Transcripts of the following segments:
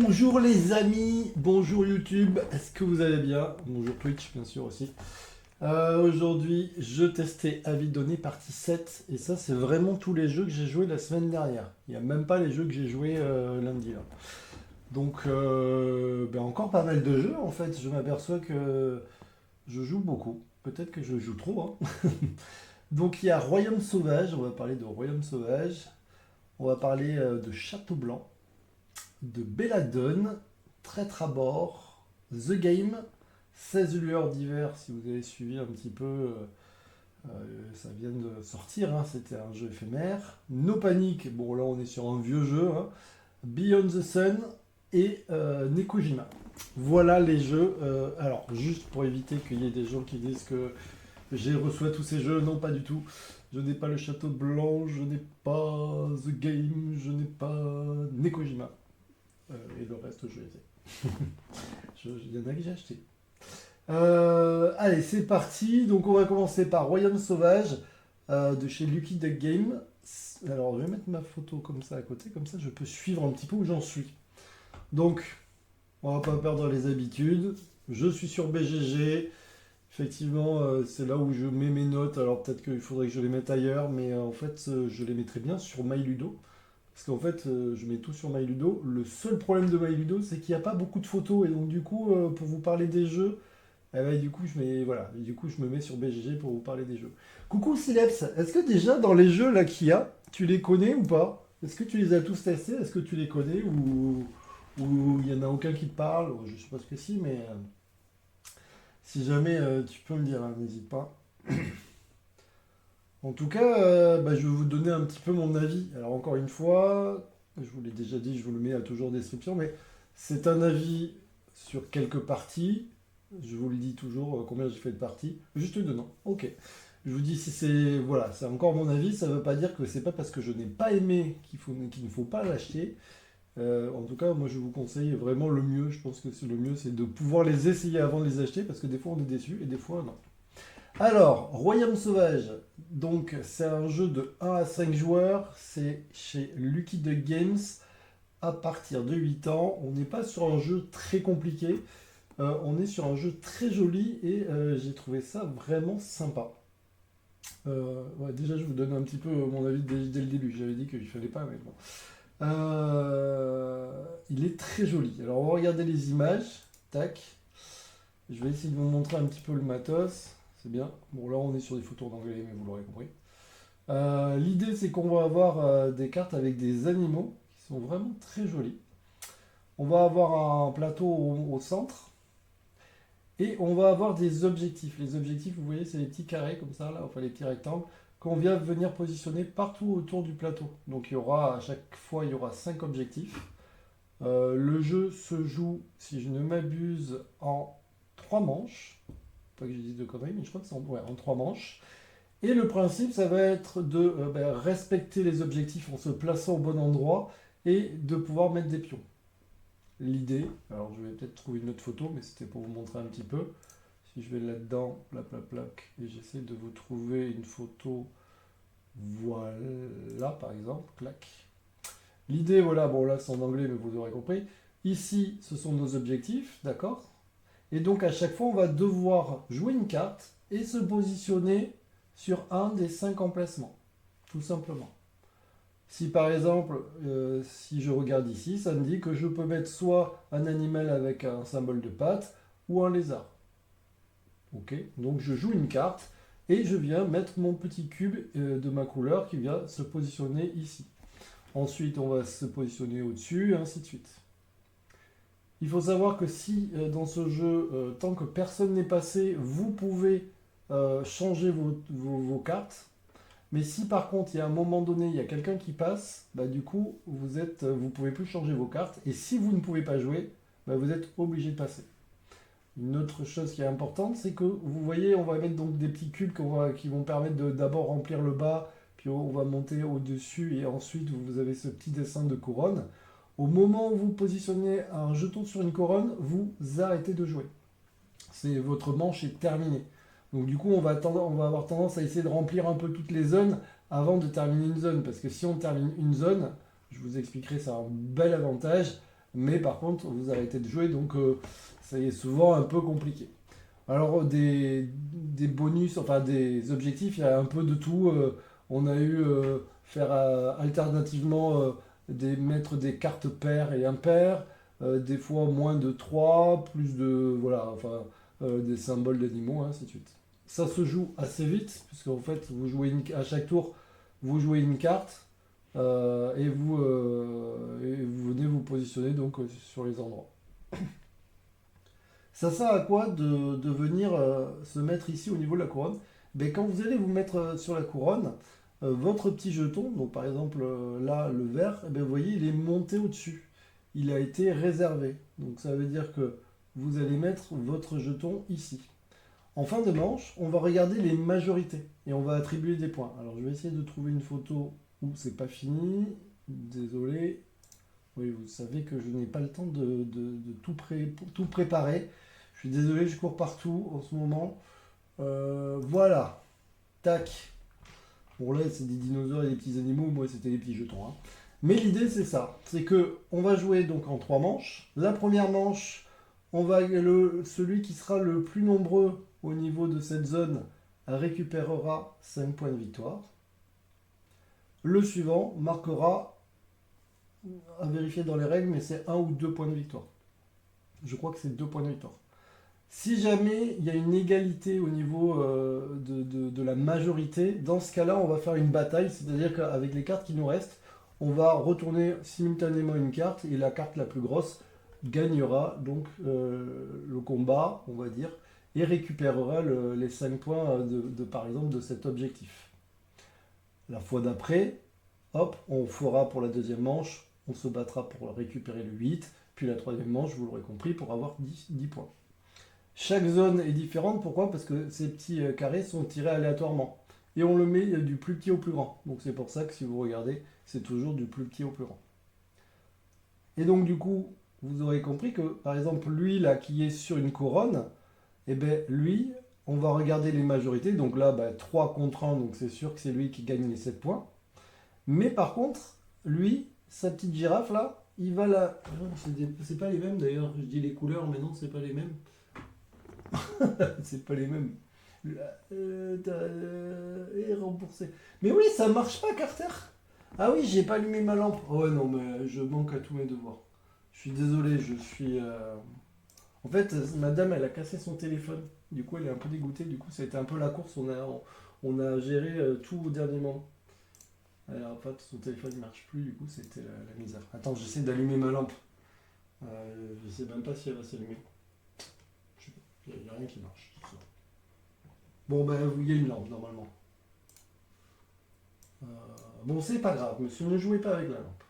Bonjour les amis, bonjour YouTube, est-ce que vous allez bien? Bonjour Twitch bien sûr aussi. Aujourd'hui je testais Avis Donné partie 7 et ça c'est vraiment tous les jeux que j'ai joués la semaine dernière. Il n'y a même pas les jeux que j'ai joués lundi là. Donc encore pas mal de jeux en fait, je m'aperçois que je joue beaucoup. Peut-être que je joue trop, hein. Donc il y a Royaume Sauvage, on va parler de Royaume Sauvage, on va parler de Château Blanc, de Belladone, Traître à bord, The Game, 16 lueurs d'hiver, si vous avez suivi un petit peu, ça vient de sortir, hein, c'était un jeu éphémère. No Panic, bon là on est sur un vieux jeu, hein. Beyond the Sun et Nekojima. Voilà les jeux. Alors, juste pour éviter qu'il y ait des gens qui disent que j'ai reçu tous ces jeux, non pas du tout. Je n'ai pas le Château Blanc, je n'ai pas The Game, je n'ai pas Nekojima. Et le reste, je les ai. Il y en a que j'ai acheté. Allez, c'est parti. Donc, on va commencer par Royaume Sauvage de chez Lucky Duck Game. Alors, je vais mettre ma photo comme ça à côté, comme ça je peux suivre un petit peu où j'en suis. Donc, on va pas perdre les habitudes. Je suis sur BGG. Effectivement, c'est là où je mets mes notes. Alors, peut-être qu'il faudrait que je les mette ailleurs, mais en fait, je les mettrais bien sur MyLudo. Parce qu'en fait, je mets tout sur MyLudo. Le seul problème de MyLudo, c'est qu'il n'y a pas beaucoup de photos. Et donc, du coup, pour vous parler des jeux, eh ben, du coup, voilà. Et du coup, je me mets sur BGG pour vous parler des jeux. Coucou Sileps, est-ce que déjà dans les jeux là qu'il y a, tu les connais ou pas? Est-ce que tu les as tous testés? Est-ce que tu les connais ou il n'y en a aucun qui te parle? Je suppose que si, mais si jamais tu peux me dire, hein, n'hésite pas. En tout cas, je vais vous donner un petit peu mon avis. Alors encore une fois, je vous l'ai déjà dit, je vous le mets à toujours en description, mais c'est un avis sur quelques parties. Je vous le dis toujours combien j'ai fait de parties. Juste deux, non. Ok. Je vous dis si c'est voilà, c'est encore mon avis. Ça ne veut pas dire que c'est pas parce que je n'ai pas aimé qu'il ne faut pas l'acheter. En tout cas, moi je vous conseille vraiment le mieux. Je pense que le mieux c'est de pouvoir les essayer avant de les acheter parce que des fois on est déçu et des fois non. Alors, Royaume Sauvage, donc c'est un jeu de 1 à 5 joueurs, c'est chez Lucky Duck Games à partir de 8 ans. On n'est pas sur un jeu très compliqué, on est sur un jeu très joli et j'ai trouvé ça vraiment sympa. Ouais, déjà, je vous donne un petit peu mon avis dès le début, j'avais dit qu'il ne fallait pas, mais bon. Il est très joli. Alors, on va regarder les images, tac. Je vais essayer de vous montrer un petit peu le matos. C'est bien. Bon, là, on est sur des photos en anglais, mais vous l'aurez compris. L'idée, c'est qu'on va avoir des cartes avec des animaux qui sont vraiment très jolis. On va avoir un plateau au centre et on va avoir des objectifs. Les objectifs, vous voyez, c'est les petits carrés comme ça, là, enfin les petits rectangles, qu'on vient venir positionner partout autour du plateau. Donc, il y aura, à chaque fois, il y aura 5 objectifs. Le jeu se joue, si je ne m'abuse, en 3 manches. Pas que je dise de conneries, mais je crois que c'est en 3 manches. Et le principe, ça va être de respecter les objectifs en se plaçant au bon endroit et de pouvoir mettre des pions. L'idée, alors je vais peut-être trouver une autre photo, mais c'était pour vous montrer un petit peu. Si je vais là-dedans, plac, et j'essaie de vous trouver une photo, voilà par exemple, clac. L'idée, voilà, bon là c'est en anglais, mais vous aurez compris. Ici, ce sont nos objectifs, d'accord? Et donc à chaque fois, on va devoir jouer une carte et se positionner sur un des 5 emplacements, tout simplement. Si par exemple, si je regarde ici, ça me dit que je peux mettre soit un animal avec un symbole de patte ou un lézard. Ok, donc je joue une carte et je viens mettre mon petit cube de ma couleur qui vient se positionner ici. Ensuite, on va se positionner au-dessus et ainsi de suite. Il faut savoir que si dans ce jeu, tant que personne n'est passé, vous pouvez changer vos cartes. Mais si par contre, il y a un moment donné, il y a quelqu'un qui passe, bah, du coup, vous pouvez plus changer vos cartes. Et si vous ne pouvez pas jouer, bah, vous êtes obligé de passer. Une autre chose qui est importante, c'est que vous voyez, on va mettre donc des petits cubes qui vont permettre de d'abord remplir le bas, puis on va monter au-dessus et ensuite vous avez ce petit dessin de couronne. Au moment où vous positionnez un jeton sur une couronne, vous arrêtez de jouer. Votre manche est terminée. Donc du coup, on va avoir tendance à essayer de remplir un peu toutes les zones avant de terminer une zone. Parce que si on termine une zone, je vous expliquerai, ça a un bel avantage. mais par contre, vous arrêtez de jouer, donc ça est souvent un peu compliqué. Alors, des bonus, enfin des objectifs, il y a un peu de tout. On a eu faire alternativement mettre des cartes paires et impaires, des fois moins de 3 plus de, voilà, enfin, des symboles d'animaux, ainsi de suite. Ça se joue assez vite, puisque en fait, à chaque tour, vous jouez une carte et vous venez vous positionner donc sur les endroits. Ça sert à quoi de venir se mettre ici au niveau de la couronne? Ben, quand vous allez vous mettre sur la couronne, votre petit jeton, donc par exemple là le vert, eh ben, vous voyez il est monté au-dessus. Il a été réservé. Donc ça veut dire que vous allez mettre votre jeton ici. En fin de manche, on va regarder les majorités et on va attribuer des points. Alors je vais essayer de trouver une photo où c'est pas fini. Désolé. Oui, vous savez que je n'ai pas le temps de tout préparer. Je suis désolé, je cours partout en ce moment. Voilà. Tac. Bon là, c'est des dinosaures et des petits animaux. Moi, c'était des petits jetons, hein. Mais l'idée, c'est ça. C'est que on va jouer donc en 3 manches. La première manche, celui qui sera le plus nombreux au niveau de cette zone récupérera 5 points de victoire. Le suivant marquera, à vérifier dans les règles, mais c'est 1 ou 2 points de victoire. Je crois que c'est 2 points de victoire. Si jamais il y a une égalité au niveau de la majorité, dans ce cas-là, on va faire une bataille, c'est-à-dire qu'avec les cartes qui nous restent, on va retourner simultanément une carte et la carte la plus grosse gagnera donc le combat, on va dire, et récupérera les 5 points par exemple de cet objectif. La fois d'après, hop, on fera pour la deuxième manche, on se battra pour récupérer le 8, puis la troisième manche, vous l'aurez compris, pour avoir 10 points. Chaque zone est différente, pourquoi? Parce que ces petits carrés sont tirés aléatoirement. Et on le met du plus petit au plus grand. Donc c'est pour ça que si vous regardez, c'est toujours du plus petit au plus grand. Et donc du coup, vous aurez compris que par exemple lui là qui est sur une couronne, et bien lui, on va regarder les majorités. Donc là, 3 contre 1, donc c'est sûr que c'est lui qui gagne les 7 points. Mais par contre, lui, sa petite girafe là, il va la... C'est pas les mêmes d'ailleurs, je dis les couleurs, mais non, c'est pas les mêmes. C'est pas les mêmes. Et remboursé. Mais oui, ça marche pas, Carter. Ah oui, j'ai pas allumé ma lampe. Oh ouais, non, mais je manque à tous mes devoirs. Je suis désolé, je suis. En fait, madame, elle a cassé son téléphone. Du coup, elle est un peu dégoûtée. Du coup, ça a été un peu la course. On a géré tout au dernier moment. Alors, en fait, son téléphone ne marche plus. Du coup, c'était la misère. Attends, j'essaie d'allumer ma lampe. Je sais même pas si elle va s'allumer. Il n'y a rien qui marche. Bon, il y a une lampe normalement. Bon, c'est pas grave, monsieur, ne jouez pas avec la lampe.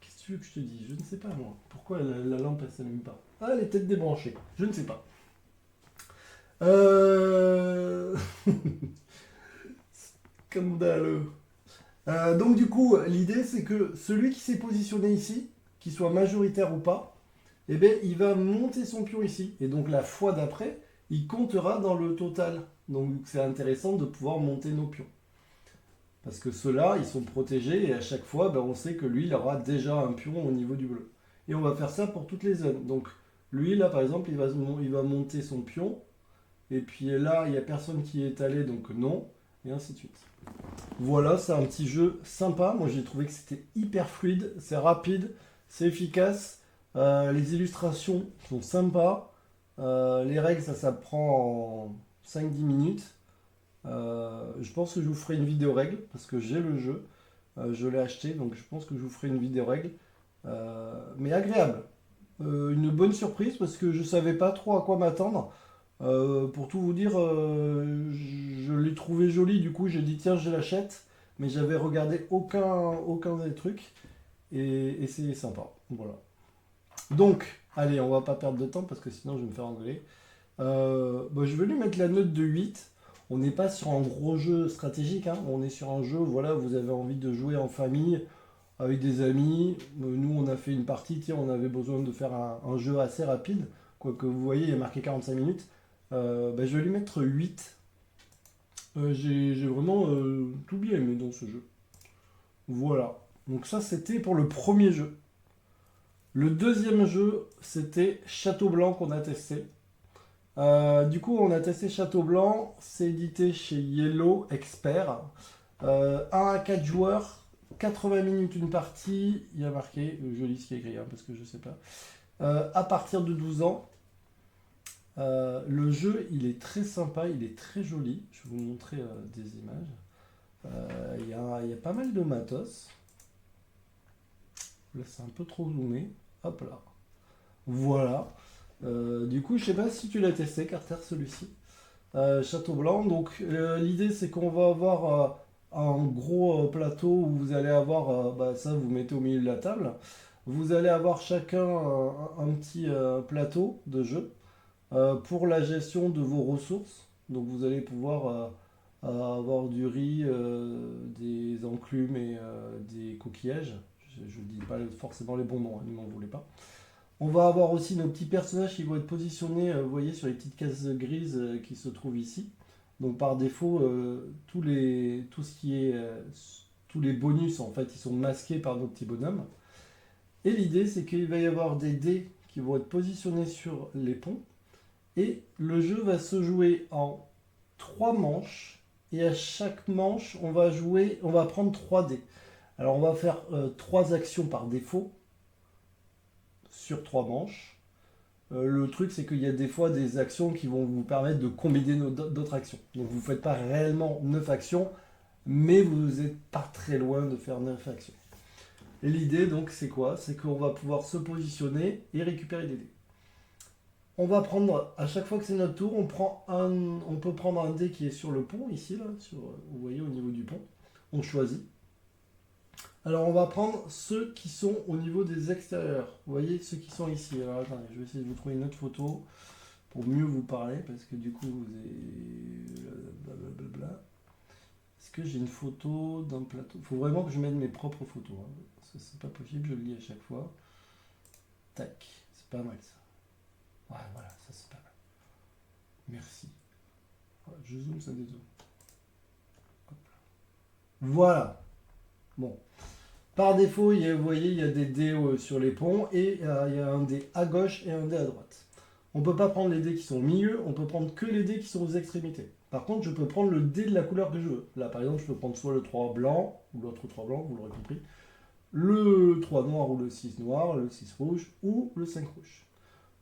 Qu'est-ce que tu veux que je te dise? Je ne sais pas, moi. Pourquoi la lampe, elle s'allume pas? Ah, elle est peut-être débranchée. Je ne sais pas. Euh... Scandaleux. Donc, du coup, l'idée, c'est que celui qui s'est positionné ici, qu'il soit majoritaire ou pas, eh bien, il va monter son pion ici. Et donc, la fois d'après, il comptera dans le total. Donc, c'est intéressant de pouvoir monter nos pions. Parce que ceux-là, ils sont protégés et à chaque fois, on sait que lui, il aura déjà un pion au niveau du bleu. Et on va faire ça pour toutes les zones. Donc, lui, là, par exemple, il va monter son pion. Et puis là, il n'y a personne qui est allé, donc non. Et ainsi de suite. Voilà, c'est un petit jeu sympa. Moi, j'ai trouvé que c'était hyper fluide, c'est rapide, c'est efficace. Les illustrations sont sympas. Les règles, ça prend en 5-10 minutes. Je pense que je vous ferai une vidéo règle parce que j'ai le jeu. Je l'ai acheté, donc je pense que je vous ferai une vidéo règle. Mais agréable. Une bonne surprise parce que je savais pas trop à quoi m'attendre. Pour tout vous dire, je l'ai trouvé joli, du coup j'ai dit tiens je l'achète, mais j'avais regardé aucun des trucs et c'est sympa. Voilà. Donc, allez, on va pas perdre de temps parce que sinon je vais me faire engueuler. Je vais lui mettre la note de 8. On n'est pas sur un gros jeu stratégique, hein. On est sur un jeu, voilà, vous avez envie de jouer en famille, avec des amis. Nous, on a fait une partie, tiens, on avait besoin de faire un jeu assez rapide. Quoique vous voyez, il y a marqué 45 minutes. Je vais lui mettre 8. J'ai vraiment tout bien aimé dans ce jeu. Voilà. Donc ça, c'était pour le premier jeu. Le deuxième jeu, c'était Château Blanc qu'on a testé. Du coup, on a testé Château Blanc, c'est édité chez Yellow Expert. 1 à 4 joueurs, 80 minutes une partie, il y a marqué, je lis ce qui est écrit, hein, parce que je sais pas. À partir de 12 ans. Le jeu, il est très sympa, il est très joli. Je vais vous montrer des images. Il y a pas mal de matos. Là, c'est un peu trop zoomé. Hop là. Voilà. Du coup, je sais pas si tu l'as testé, Carter, celui-ci. Château Blanc. Donc, l'idée, c'est qu'on va avoir un gros plateau où vous allez avoir, ça, vous mettez au milieu de la table. Vous allez avoir chacun un petit plateau de jeu pour la gestion de vos ressources. Donc, vous allez pouvoir avoir du riz, des enclumes et des coquillages. Je ne dis pas forcément les bons noms, hein, ne m'en voulez pas. On va avoir aussi nos petits personnages qui vont être positionnés, vous voyez, sur les petites cases grises qui se trouvent ici. Donc par défaut, tous les bonus, en fait, ils sont masqués par nos petits bonhommes. Et l'idée, c'est qu'il va y avoir des dés qui vont être positionnés sur les ponts. Et le jeu va se jouer en 3 manches. Et à chaque manche, on va prendre 3 dés. Alors on va faire 3 actions par défaut sur 3 manches. Le truc, c'est qu'il y a des fois des actions qui vont vous permettre de combiner d'autres actions. Donc vous ne faites pas réellement 9 actions, mais vous n'êtes pas très loin de faire 9 actions. Et l'idée, donc, c'est quoi? C'est qu'on va pouvoir se positionner et récupérer des dés. On va prendre, à chaque fois que c'est notre tour, on peut prendre un dé qui est sur le pont, ici, là, vous voyez, au niveau du pont. On choisit. Alors on va prendre ceux qui sont au niveau des extérieurs. Vous voyez ceux qui sont ici. Alors attendez, je vais essayer de vous trouver une autre photo pour mieux vous parler parce que du coup vous avez blablabla. Est-ce que j'ai une photo d'un plateau? Il faut vraiment que je mette mes propres photos. Hein. Ça c'est pas possible, je le lis à chaque fois. Tac, c'est pas mal ça. Ouais, voilà, ça c'est pas mal. Merci. Voilà, je zoome, ça dézoome. Voilà. Bon. Par défaut, vous voyez, il y a des dés sur les ponts et il y a un dé à gauche et un dé à droite. On ne peut pas prendre les dés qui sont au milieu, on peut prendre que les dés qui sont aux extrémités. Par contre, je peux prendre le dé de la couleur que je veux. Là, par exemple, je peux prendre soit le 3 blanc, ou l'autre 3 blanc, vous l'aurez compris, le 3 noir ou le 6 noir, le 6 rouge ou le 5 rouge.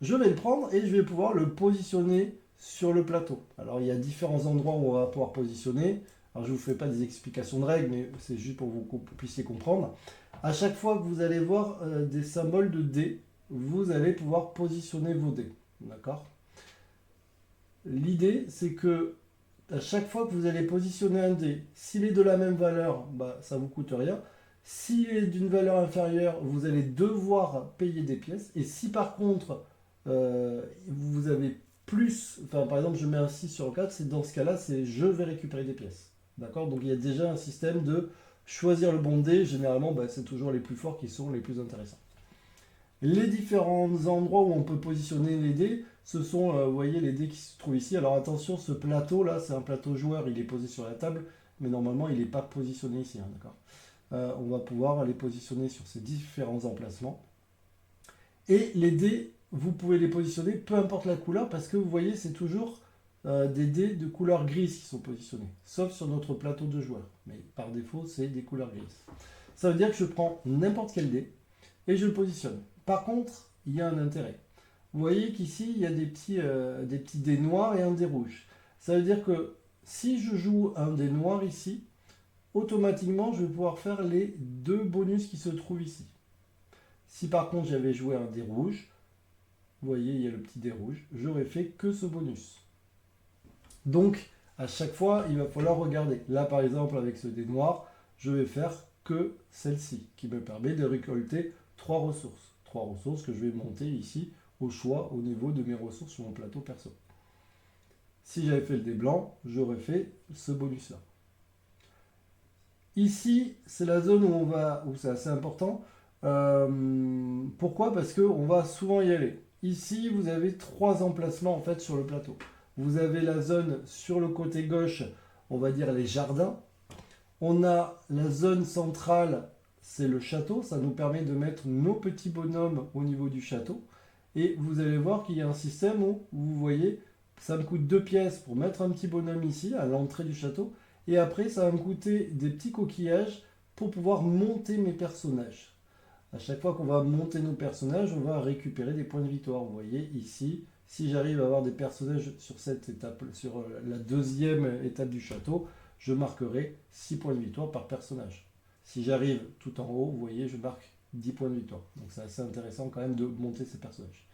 Je vais le prendre et je vais pouvoir le positionner sur le plateau. Alors, il y a différents endroits où on va pouvoir positionner. Alors je ne vous fais pas des explications de règles, mais c'est juste pour que vous puissiez comprendre. À chaque fois que vous allez voir des symboles de dés, vous allez pouvoir positionner vos dés. D'accord? L'idée, c'est que à chaque fois que vous allez positionner un dé, s'il est de la même valeur, ça ne vous coûte rien. S'il est d'une valeur inférieure, vous allez devoir payer des pièces. Et si par contre, vous avez plus, par exemple, je mets un 6 sur 4, c'est dans ce cas-là, c'est je vais récupérer des pièces. D'accord? Donc il y a déjà un système de choisir le bon dé. Généralement, c'est toujours les plus forts qui sont les plus intéressants. Les différents endroits où on peut positionner les dés, ce sont, vous voyez, les dés qui se trouvent ici. Alors attention, ce plateau-là, c'est un plateau joueur, il est posé sur la table, mais normalement, il n'est pas positionné ici. Hein, d'accord? On va pouvoir les positionner sur ces différents emplacements. Et les dés, vous pouvez les positionner, peu importe la couleur, parce que vous voyez, c'est toujours des dés de couleur grise qui sont positionnés, sauf sur notre plateau de joueurs. Mais par défaut, c'est des couleurs grises. Ça veut dire que je prends n'importe quel dé et je le positionne. Par contre, il y a un intérêt. Vous voyez qu'ici, il y a des petits dés noirs et un dé rouge. Ça veut dire que si je joue un dé noir ici, automatiquement, je vais pouvoir faire les 2 bonus qui se trouvent ici. Si par contre, j'avais joué un dé rouge, vous voyez, il y a le petit dé rouge, j'aurais fait que ce bonus. Donc, à chaque fois, il va falloir regarder. Là, par exemple, avec ce dé noir, je vais faire que celle-ci, qui me permet de récolter 3 ressources. 3 ressources que je vais monter ici, au choix, au niveau de mes ressources sur mon plateau perso. Si j'avais fait le dé blanc, j'aurais fait ce bonus-là. Ici, c'est la zone où c'est assez important. Pourquoi? Parce qu'on va souvent y aller. Ici, vous avez 3 emplacements en fait sur le plateau. Vous avez la zone sur le côté gauche, on va dire les jardins. On a la zone centrale, c'est le château. Ça nous permet de mettre nos petits bonhommes au niveau du château. Et vous allez voir qu'il y a un système où, vous voyez, ça me coûte 2 pièces pour mettre un petit bonhomme ici, à l'entrée du château. Et après, ça va me coûter des petits coquillages pour pouvoir monter mes personnages. À chaque fois qu'on va monter nos personnages, on va récupérer des points de victoire. Vous voyez ici, si j'arrive à avoir des personnages sur cette étape, sur la deuxième étape du château, je marquerai 6 points de victoire par personnage. Si j'arrive tout en haut, vous voyez, je marque 10 points de victoire. Donc c'est assez intéressant quand même de monter ces personnages.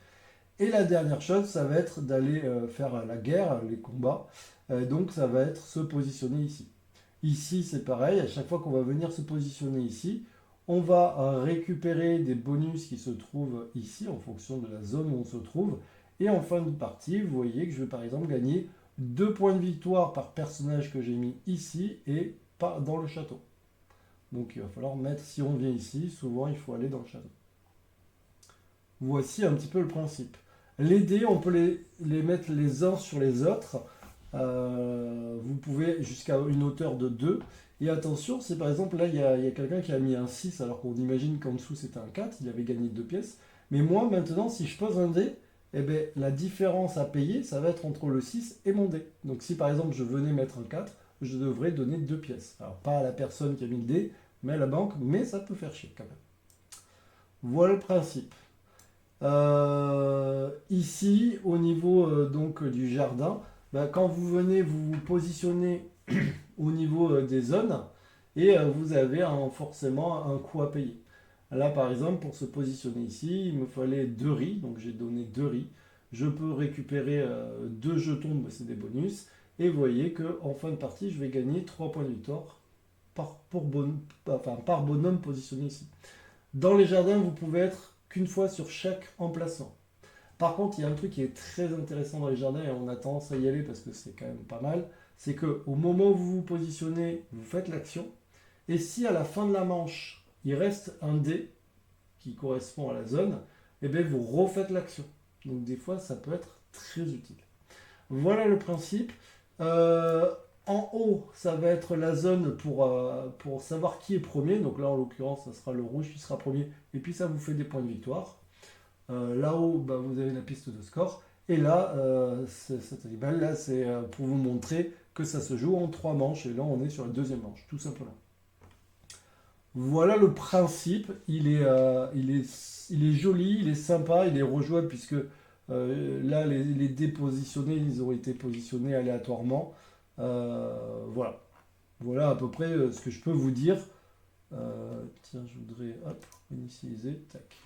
Et la dernière chose, ça va être d'aller faire la guerre, les combats. Donc ça va être se positionner ici. Ici, c'est pareil, à chaque fois qu'on va venir se positionner ici, on va récupérer des bonus qui se trouvent ici en fonction de la zone où on se trouve. Et en fin de partie, vous voyez que je vais par exemple gagner 2 points de victoire par personnage que j'ai mis ici et pas dans le château. Donc il va falloir mettre, si on vient ici, souvent il faut aller dans le château. Voici un petit peu le principe. Les dés, on peut les mettre les uns sur les autres. Vous pouvez jusqu'à une hauteur de 2. Et attention, c'est par exemple, là, il y a quelqu'un qui a mis un 6, alors qu'on imagine qu'en dessous c'était un 4, il avait gagné 2 pièces. Mais moi, maintenant, si je pose un dé, eh ben, la différence à payer, ça va être entre le 6 et mon dé. Donc si par exemple je venais mettre un 4, je devrais donner 2 pièces. Alors pas à la personne qui a mis le dé, mais à la banque, mais ça peut faire chier quand même. Voilà le principe. Ici, au niveau donc du jardin, bah, quand vous venez vous positionner au niveau des zones, et vous avez forcément un coût à payer. Là, par exemple, pour se positionner ici, il me fallait 2 riz, donc j'ai donné 2 riz. Je peux récupérer 2 jetons, c'est des bonus, et vous voyez qu'en fin de partie, je vais gagner 3 points de victoire par bonhomme positionné ici. Dans les jardins, vous pouvez être qu'une fois sur chaque emplacement. Par contre, il y a un truc qui est très intéressant dans les jardins, et on a tendance à y aller parce que c'est quand même pas mal, c'est qu'au moment où vous vous positionnez, vous faites l'action, et si à la fin de la manche, il reste un dé qui correspond à la zone, et bien vous refaites l'action. Donc des fois, ça peut être très utile. Voilà le principe. En haut, ça va être la zone pour savoir qui est premier. Donc là, en l'occurrence, ça sera le rouge qui sera premier. Et puis ça vous fait des points de victoire. Là-haut, bah, vous avez la piste de score. Et là, cette animal, là, c'est pour vous montrer que ça se joue en 3 manches. Et là, on est sur la deuxième manche, tout simplement. Voilà le principe. Il est joli, il est sympa, il est rejouable puisque là, les dés positionnés, ils ont été positionnés aléatoirement. Voilà. Voilà à peu près ce que je peux vous dire. Tiens, je voudrais hop, initialiser. Tac.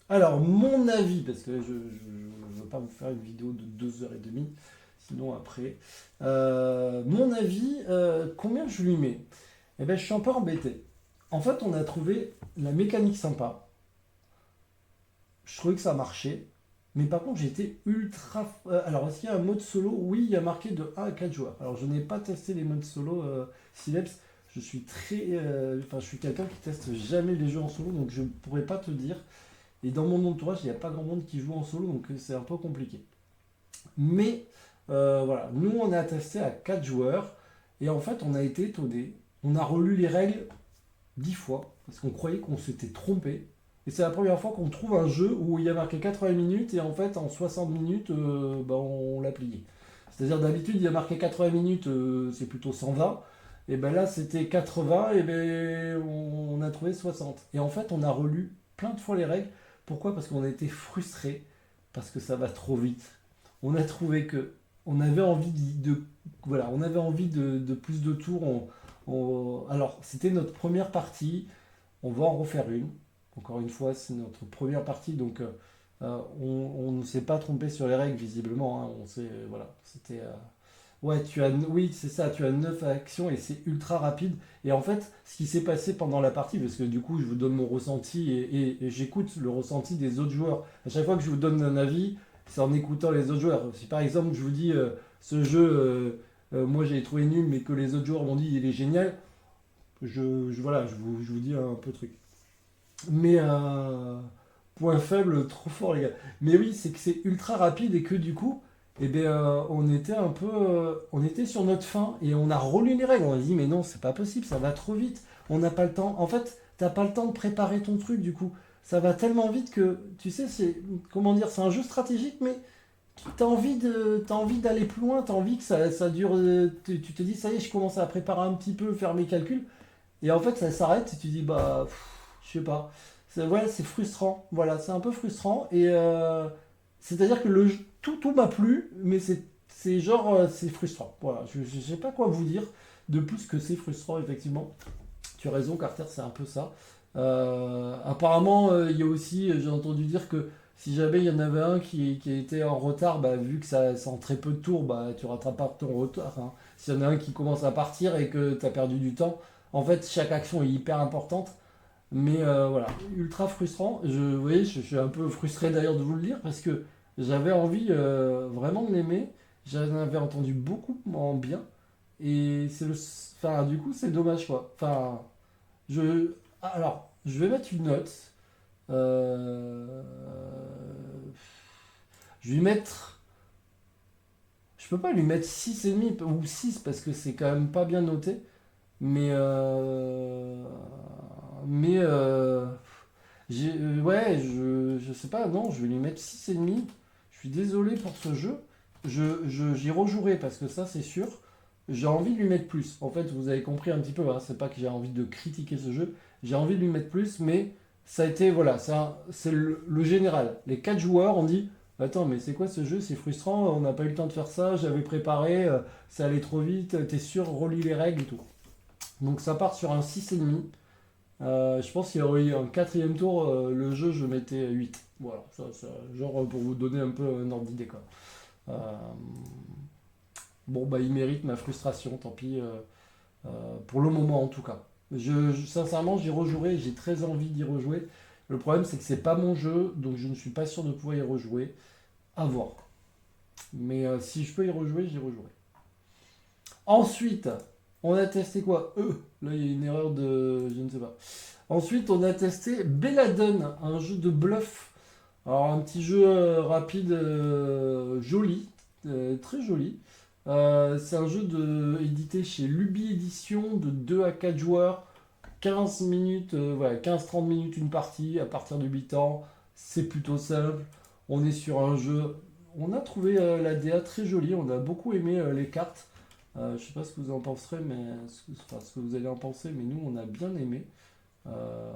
Alors, mon avis, parce que je ne veux pas vous faire une vidéo de 2h30, sinon après. Mon avis, combien je lui mets? Eh bien, je suis un peu embêté. En fait, on a trouvé la mécanique sympa. Je trouvais que ça marchait. Mais par contre, j'étais ultra... alors, est-ce qu'il y a un mode solo? Oui, il y a marqué de 1 à 4 joueurs. Alors, je n'ai pas testé les modes solo Sileps. Je suis je suis quelqu'un qui teste jamais les jeux en solo, donc je ne pourrais pas te dire. Et dans mon entourage, il n'y a pas grand monde qui joue en solo, donc c'est un peu compliqué. Mais voilà, nous on a testé à 4 joueurs, et en fait on a été étonnés. On a relu les règles 10 fois, parce qu'on croyait qu'on s'était trompé. Et c'est la première fois qu'on trouve un jeu où il y a marqué 80 minutes, et en fait en 60 minutes, on l'a plié. C'est-à-dire d'habitude il y a marqué 80 minutes, c'est plutôt 120. Et ben là c'était 80, et ben on a trouvé 60. Et en fait on a relu plein de fois les règles. Pourquoi? Parce qu'on a été frustrés, parce que ça va trop vite. On a trouvé que on avait envie voilà, on avait envie de plus de tours. Alors c'était notre première partie, on va en refaire une. Encore une fois, c'est notre première partie, donc on ne s'est pas trompé sur les règles visiblement, hein. Voilà, c'était ouais, oui, c'est ça, tu as 9 actions et c'est ultra rapide. Et en fait, ce qui s'est passé pendant la partie, parce que du coup, je vous donne mon ressenti et j'écoute le ressenti des autres joueurs. À chaque fois que je vous donne un avis, c'est en écoutant les autres joueurs. Si par exemple, je vous dis ce jeu, moi j'ai trouvé nul, mais que les autres joueurs m'ont dit il est génial, voilà, je vous dis un peu truc. Mais point faible, trop fort les gars. Mais oui, c'est que c'est ultra rapide et que du coup, et bien on était un peu, on était sur notre faim et on a relu les règles. On a dit mais non, c'est pas possible, ça va trop vite. On n'a pas le temps. En fait, t'as pas le temps de préparer ton truc du coup. Ça va tellement vite que, tu sais, c'est, comment dire, c'est un jeu stratégique, mais t'as envie d'aller plus loin, t'as envie que ça dure. Tu te dis, ça y est, je commence à préparer un petit peu, faire mes calculs. Et en fait, ça s'arrête et tu dis, bah, je sais pas. Ouais, c'est frustrant. Voilà, c'est un peu frustrant. Et c'est-à-dire que tout m'a plu, mais c'est genre, c'est frustrant. Voilà, je sais pas quoi vous dire de plus que c'est frustrant, effectivement. Tu as raison, Carter, c'est un peu ça. Apparemment, il y a aussi, j'ai entendu dire que si jamais il y en avait un qui était en retard, bah, vu que ça, c'est en très peu de tours, bah, tu rattrapes pas ton retard, hein. S'il y en a un qui commence à partir et que tu as perdu du temps, en fait, chaque action est hyper importante. Mais voilà, ultra frustrant. Vous voyez, je suis un peu frustré d'ailleurs de vous le dire parce que j'avais envie vraiment de l'aimer. J'en avais entendu beaucoup en bien. Et c'est le. Enfin, du coup, c'est dommage quoi. Enfin, alors, je vais mettre une note. Euh, Je vais lui mettre. Je peux pas lui mettre 6,5 ou 6 parce que c'est quand même pas bien noté. Mais. Mais. Ouais, je sais pas, non, je vais lui mettre 6,5. Je suis désolé pour ce jeu. J'y rejouerai parce que ça, c'est sûr. J'ai envie de lui mettre plus. En fait, vous avez compris un petit peu, hein, c'est pas que j'ai envie de critiquer ce jeu. J'ai envie de lui mettre plus, mais ça a été, voilà, c'est le général. Les 4 joueurs ont dit, attends, mais c'est quoi ce jeu? C'est frustrant, on n'a pas eu le temps de faire ça, j'avais préparé, ça allait trop vite, t'es sûr, relis les règles et tout. Donc ça part sur un 6,5. Je pense qu'il y aurait eu un quatrième tour, le jeu, je mettais 8. Voilà, genre pour vous donner un peu un ordre d'idée, quoi. Euh, bon, bah, il mérite ma frustration, tant pis, pour le moment en tout cas. Sincèrement, j'y rejouerai, j'ai très envie d'y rejouer. Le problème, c'est que c'est pas mon jeu, donc je ne suis pas sûr de pouvoir y rejouer. À voir. Mais si je peux y rejouer, j'y rejouerai. Ensuite, on a testé quoi? Là, il y a une erreur de. Je ne sais pas. Ensuite, on a testé Belladone, un jeu de bluff. Alors, un petit jeu rapide, joli, très joli. C'est un jeu édité chez Luby Édition de 2 à 4 joueurs, 15 minutes, voilà, 15-30 minutes une partie à partir de 8 ans. C'est plutôt simple. On est sur un jeu. On a trouvé la DA très jolie, on a beaucoup aimé les cartes. Je sais pas ce que vous en penserez, mais enfin, ce que vous allez en penser, mais nous on a bien aimé. Euh,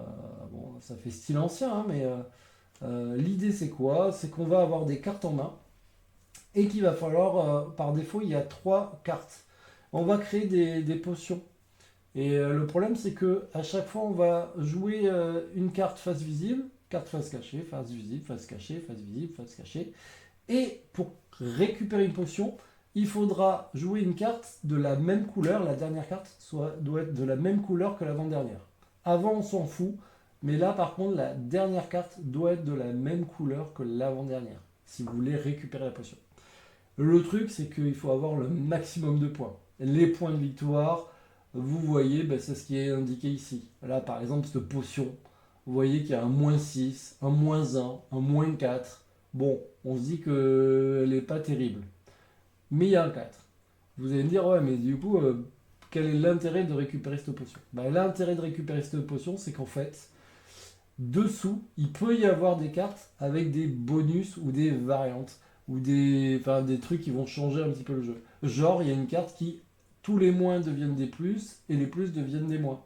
bon, ça fait style ancien, hein, mais l'idée c'est quoi? C'est qu'on va avoir des cartes en main et qu'il va falloir, par défaut, il y a 3 cartes. On va créer des potions. Et le problème c'est que à chaque fois on va jouer une carte face visible, carte face cachée, face visible, face cachée, face visible, face cachée. Et pour récupérer une potion, il faudra jouer une carte de la même couleur. La dernière carte doit être de la même couleur que l'avant-dernière. Avant, on s'en fout. Mais là, par contre, la dernière carte doit être de la même couleur que l'avant-dernière. Si vous voulez récupérer la potion. Le truc, c'est qu'il faut avoir le maximum de points. Les points de victoire, vous voyez, ben, c'est ce qui est indiqué ici. Là, par exemple, cette potion, vous voyez qu'il y a un -6, un -1, un -4. Bon, on se dit qu'elle n'est pas terrible. Mais il y a un 4. Vous allez me dire, ouais, mais du coup, quel est l'intérêt de récupérer cette potion? Ben, l'intérêt de récupérer cette potion, c'est qu'en fait, dessous, il peut y avoir des cartes avec des bonus ou des variantes ou enfin, des trucs qui vont changer un petit peu le jeu. Genre, il y a une carte qui, tous les moins deviennent des plus et les plus deviennent des moins.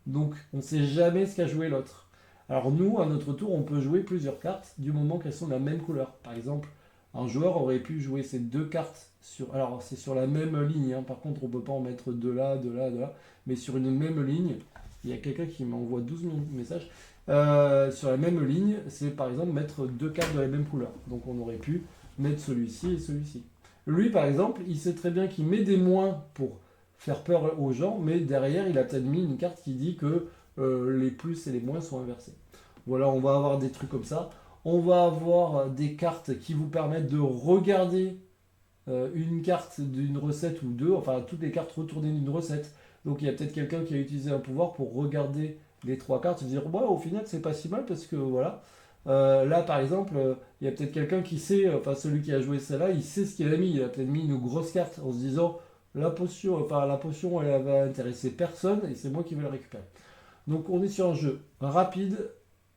Donc, on ne sait jamais ce qu'a joué l'autre. Alors nous, à notre tour, on peut jouer plusieurs cartes du moment qu'elles sont de la même couleur. Par exemple, un joueur aurait pu jouer ces 2 cartes sur. Alors, c'est sur la même ligne, hein. Par contre, on ne peut pas en mettre de là, de là, de là. Mais sur une même ligne, il y a quelqu'un qui m'envoie 12 messages. Sur la même ligne, c'est par exemple mettre 2 cartes de la même couleur. Donc on aurait pu mettre celui-ci et celui-ci. Lui, par exemple, il sait très bien qu'il met des moins pour faire peur aux gens, mais derrière, il a peut-être mis une carte qui dit que les plus et les moins sont inversés. Voilà, on va avoir des trucs comme ça. On va avoir des cartes qui vous permettent de regarder une carte d'une recette ou deux, enfin toutes les cartes retournées d'une recette. Donc il y a peut-être quelqu'un qui a utilisé un pouvoir pour regarder les 3 cartes et dire ouais, au final c'est pas si mal parce que voilà. Là, par exemple, il y a peut-être quelqu'un qui sait, enfin celui qui a joué celle-là, il sait ce qu'il a mis. Il a peut-être mis une grosse carte en se disant la potion, elle va intéresser personne et c'est moi qui vais la récupérer. Donc on est sur un jeu rapide,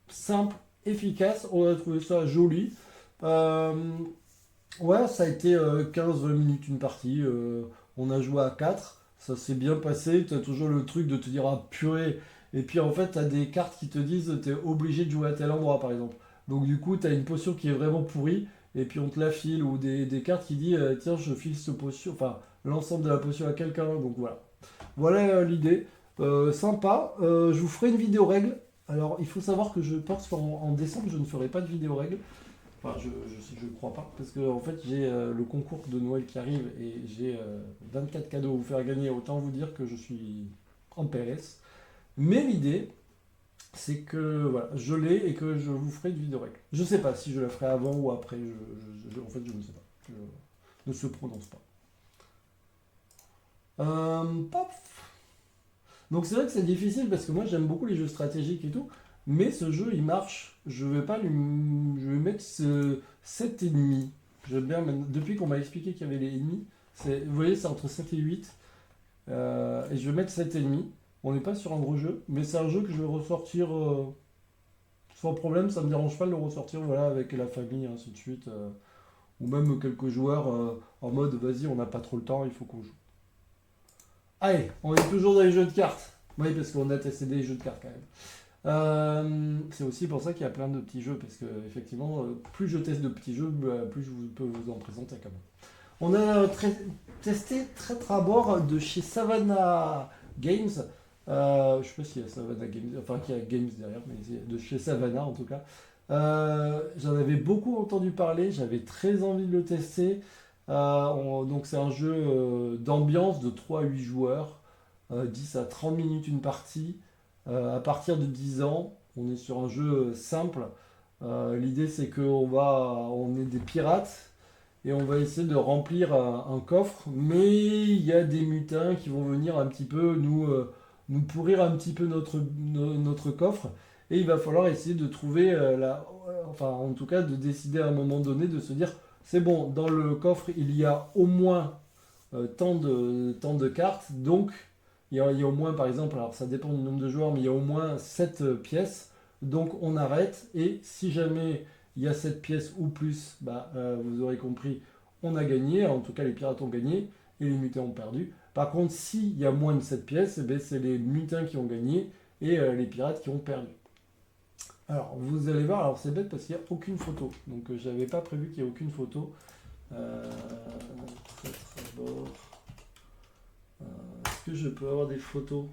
simple, efficace. On a trouvé ça joli. Euh, ouais, ça a été 15-20 minutes une partie. On a joué à 4. Ça s'est bien passé. Tu as toujours le truc de te dire ah purée. Et puis en fait, tu as des cartes qui te disent tu es obligé de jouer à tel endroit par exemple. Donc du coup, tu as une potion qui est vraiment pourrie. Et puis on te la file. Ou des cartes qui disent tiens, je file cette potion. Enfin, l'ensemble de la potion à quelqu'un. Donc voilà. Voilà l'idée. Sympa. Je vous ferai une vidéo règle. Alors, il faut savoir que je pense qu'en décembre, je ne ferai pas de vidéo règle. Enfin, je crois pas. Parce que, en fait, j'ai le concours de Noël qui arrive et j'ai 24 cadeaux à vous faire gagner. Autant vous dire que je suis en PLS. Mais l'idée, c'est que voilà, je l'ai et que je vous ferai une vidéo règle. Je sais pas si je la ferai avant ou après. En fait, je ne sais pas. Je ne se prononce pas. Paf. Donc c'est vrai que c'est difficile parce que moi j'aime beaucoup les jeux stratégiques et tout, mais ce jeu il marche. Je vais pas lui. Je vais mettre 7,5. J'aime bien depuis qu'on m'a expliqué qu'il y avait les ennemis, vous voyez c'est entre 7 et 8. Et je vais mettre 7,5. On n'est pas sur un gros jeu, mais c'est un jeu que je vais ressortir sans problème, ça me dérange pas de le ressortir voilà, avec la famille, ainsi de suite. Ou même quelques joueurs en mode vas-y on n'a pas trop le temps, il faut qu'on joue. Allez, on est toujours dans les jeux de cartes. Oui, parce qu'on a testé des jeux de cartes quand même. C'est aussi pour ça qu'il y a plein de petits jeux, parce que effectivement, plus je teste de petits jeux, plus je peux vous en présenter quand même. On a testé Traître à bord de chez Savannah Games. Je sais pas s'il y a Savannah Games, enfin qu'il y a Games derrière, mais c'est de chez Savannah en tout cas. J'en avais beaucoup entendu parler, j'avais très envie de le tester. Donc c'est un jeu d'ambiance de 3 à 8 joueurs, 10 à 30 minutes une partie, à partir de 10 ans. On est sur un jeu simple. L'idée c'est on est des pirates et on va essayer de remplir un coffre, mais il y a des mutins qui vont venir un petit peu nous pourrir un petit peu notre coffre. Et il va falloir essayer de trouver enfin en tout cas de décider à un moment donné de se dire c'est bon, dans le coffre, il y a au moins tant de cartes. Donc, il y a au moins, par exemple, alors ça dépend du nombre de joueurs, mais il y a au moins 7 pièces. Donc, on arrête. Et si jamais il y a 7 pièces ou plus, vous aurez compris, on a gagné. En tout cas, les pirates ont gagné et les mutins ont perdu. Par contre, s'il y a moins de 7 pièces, c'est les mutins qui ont gagné et les pirates qui ont perdu. Alors, vous allez voir, alors c'est bête parce qu'il n'y a aucune photo. Donc, j'avais pas prévu qu'il y ait aucune photo. Traître à bord. Est-ce que je peux avoir des photos?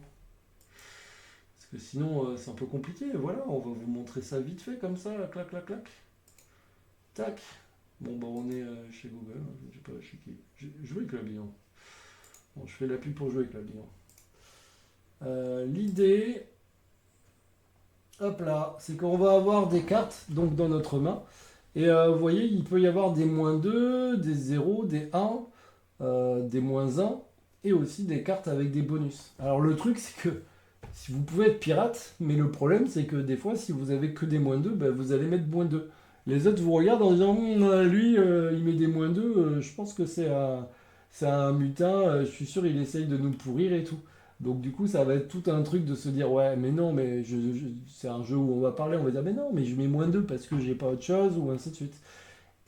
Parce que sinon, c'est un peu compliqué. Voilà, on va vous montrer ça vite fait, comme ça, clac, clac, clac. Tac. Bon, on est chez Google. Je sais pas chez qui. Jouer avec la bilan. Bon, je fais la pub pour jouer avec la bilan. L'idée. Hop là, c'est qu'on va avoir des cartes donc dans notre main. Et vous voyez, il peut y avoir des -2, des 0, des 1, des -1 et aussi des cartes avec des bonus. Alors le truc, c'est que si vous pouvez être pirate, mais le problème, c'est que des fois, si vous avez que des -2, vous allez mettre -2. Les autres vous regardent en disant lui, il met des -2, je pense que c'est un mutin, je suis sûr, il essaye de nous pourrir et tout. Donc du coup, ça va être tout un truc de se dire ouais, mais non, mais c'est un jeu où on va parler, on va dire mais non, mais je mets -2 parce que j'ai pas autre chose ou ainsi de suite.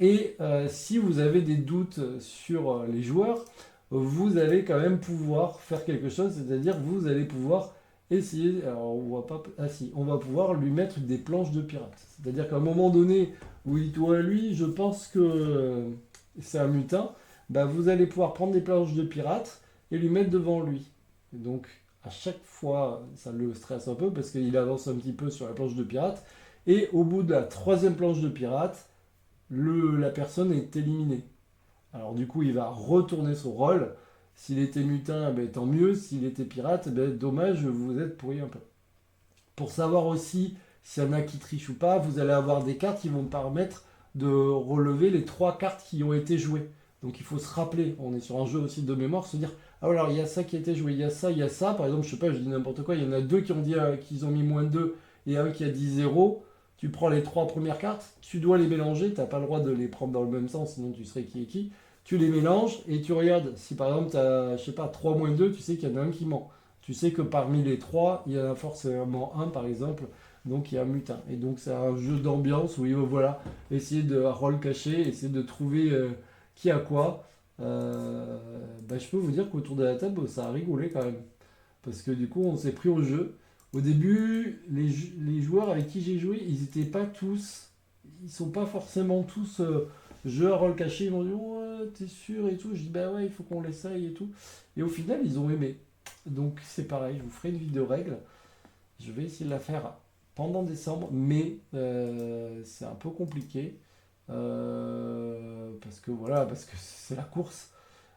Et si vous avez des doutes sur les joueurs, vous allez quand même pouvoir faire quelque chose, c'est-à-dire vous allez pouvoir essayer. Alors on va pas, ah si, on va pouvoir lui mettre des planches de pirate. C'est-à-dire qu'à un moment donné où il doit lui, je pense que c'est un mutin, vous allez pouvoir prendre des planches de pirate et lui mettre devant lui. Et donc, à chaque fois, ça le stresse un peu parce qu'il avance un petit peu sur la planche de pirate. Et au bout de la 3e planche de pirate, la personne est éliminée. Alors du coup, il va retourner son rôle. S'il était mutin, tant mieux. S'il était pirate, dommage, vous êtes pourri un peu. Pour savoir aussi s'il y en a qui trichent ou pas, vous allez avoir des cartes qui vont permettre de relever les 3 cartes qui ont été jouées. Donc il faut se rappeler, on est sur un jeu aussi de mémoire, se dire ah alors il y a ça qui a été joué, il y a ça, il y a ça. Par exemple, je sais pas, je dis n'importe quoi, il y en a 2 qui ont dit qu'ils ont mis -2 et un qui a dit 0. Tu prends les 3 premières cartes, tu dois les mélanger, tu n'as pas le droit de les prendre dans le même sens, sinon tu serais qui est qui. Tu les mélanges et tu regardes. Si par exemple tu as, je sais pas, 3 - 2, tu sais qu'il y en a un qui ment. Tu sais que parmi les 3, il y en a forcément un par exemple, donc il y a un mutin. Et donc c'est un jeu d'ambiance où voilà, essayer de rôle caché, essayer de trouver qui a quoi. Je peux vous dire qu'autour de la table, ça a rigolé quand même. Parce que du coup, on s'est pris au jeu. Au début, les joueurs avec qui j'ai joué, ils étaient pas tous. Ils sont pas forcément tous jeux à rôle caché. Ils m'ont dit, ouais, t'es sûr et tout. Je dis, bah ouais, il faut qu'on l'essaye et tout. Et au final, ils ont aimé. Donc c'est pareil, je vous ferai une vidéo règle. Je vais essayer de la faire pendant décembre, mais c'est un peu compliqué. Parce que c'est la course.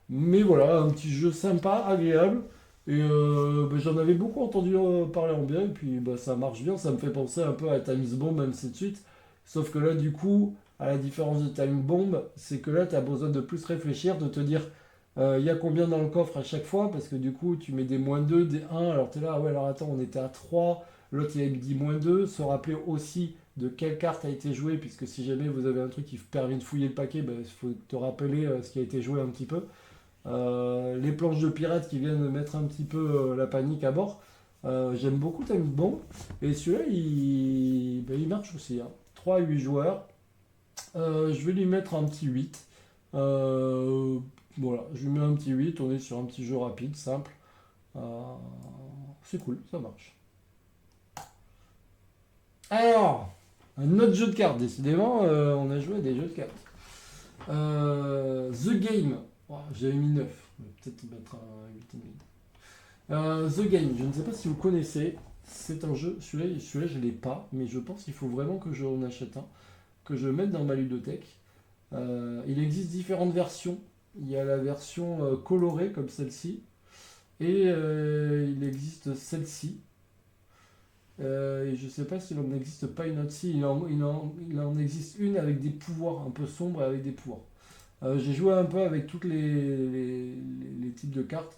Mais voilà, un petit jeu sympa, agréable. Et j'en avais beaucoup entendu parler en bien. Et puis ça marche bien. Ça me fait penser un peu à Time is Bomb, ainsi de suite. Sauf que là, du coup, à la différence de Time Bomb, c'est que là, tu as besoin de plus réfléchir, de te dire il y a combien dans le coffre à chaque fois. Parce que du coup, tu mets des -2, des 1. Alors tu es là, ah ouais, alors attends, on était à 3. L'autre, il a dit -2. Se rappeler aussi de quelle carte a été jouée. Puisque si jamais vous avez un truc qui permet de fouiller le paquet, il faut te rappeler ce qui a été joué un petit peu. Les planches de pirates qui viennent mettre un petit peu la panique à bord. J'aime beaucoup Time Bomb. Et celui-là, il marche aussi, hein. 3 à 8 joueurs. Je vais lui mettre un petit 8. Euh, voilà, je lui mets un petit 8. On est sur un petit jeu rapide, simple. Euh, c'est cool, ça marche. Alors, un autre jeu de cartes. Décidément, on a joué à des jeux de cartes. The Game. Oh, j'avais mis 9. Je vais peut-être mettre un 8,5. The Game, je ne sais pas si vous connaissez. C'est un jeu, celui-là je ne l'ai pas, mais je pense qu'il faut vraiment que j'en achète un, que je mette dans ma ludothèque. Il existe différentes versions. Il y a la version colorée comme celle-ci, et il existe celle-ci. Et je ne sais pas s'il en existe pas une autre. Si, il en existe une avec des pouvoirs un peu sombres et avec des pouvoirs. J'ai joué un peu avec tous les types de cartes.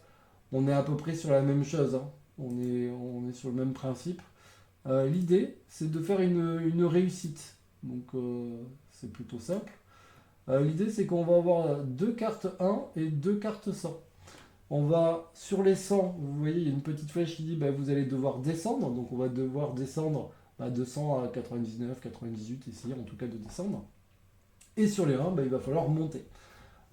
On est à peu près sur la même chose, hein. On est sur le même principe. L'idée, c'est de faire une réussite. Donc, c'est plutôt simple. L'idée, c'est qu'on va avoir 2 cartes 1 et 2 cartes 100. On va sur les 100, vous voyez, il y a une petite flèche qui dit vous allez devoir descendre. Donc, on va devoir descendre de 100 à 99, 98, essayer en tout cas de descendre. Et sur les 1, il va falloir monter.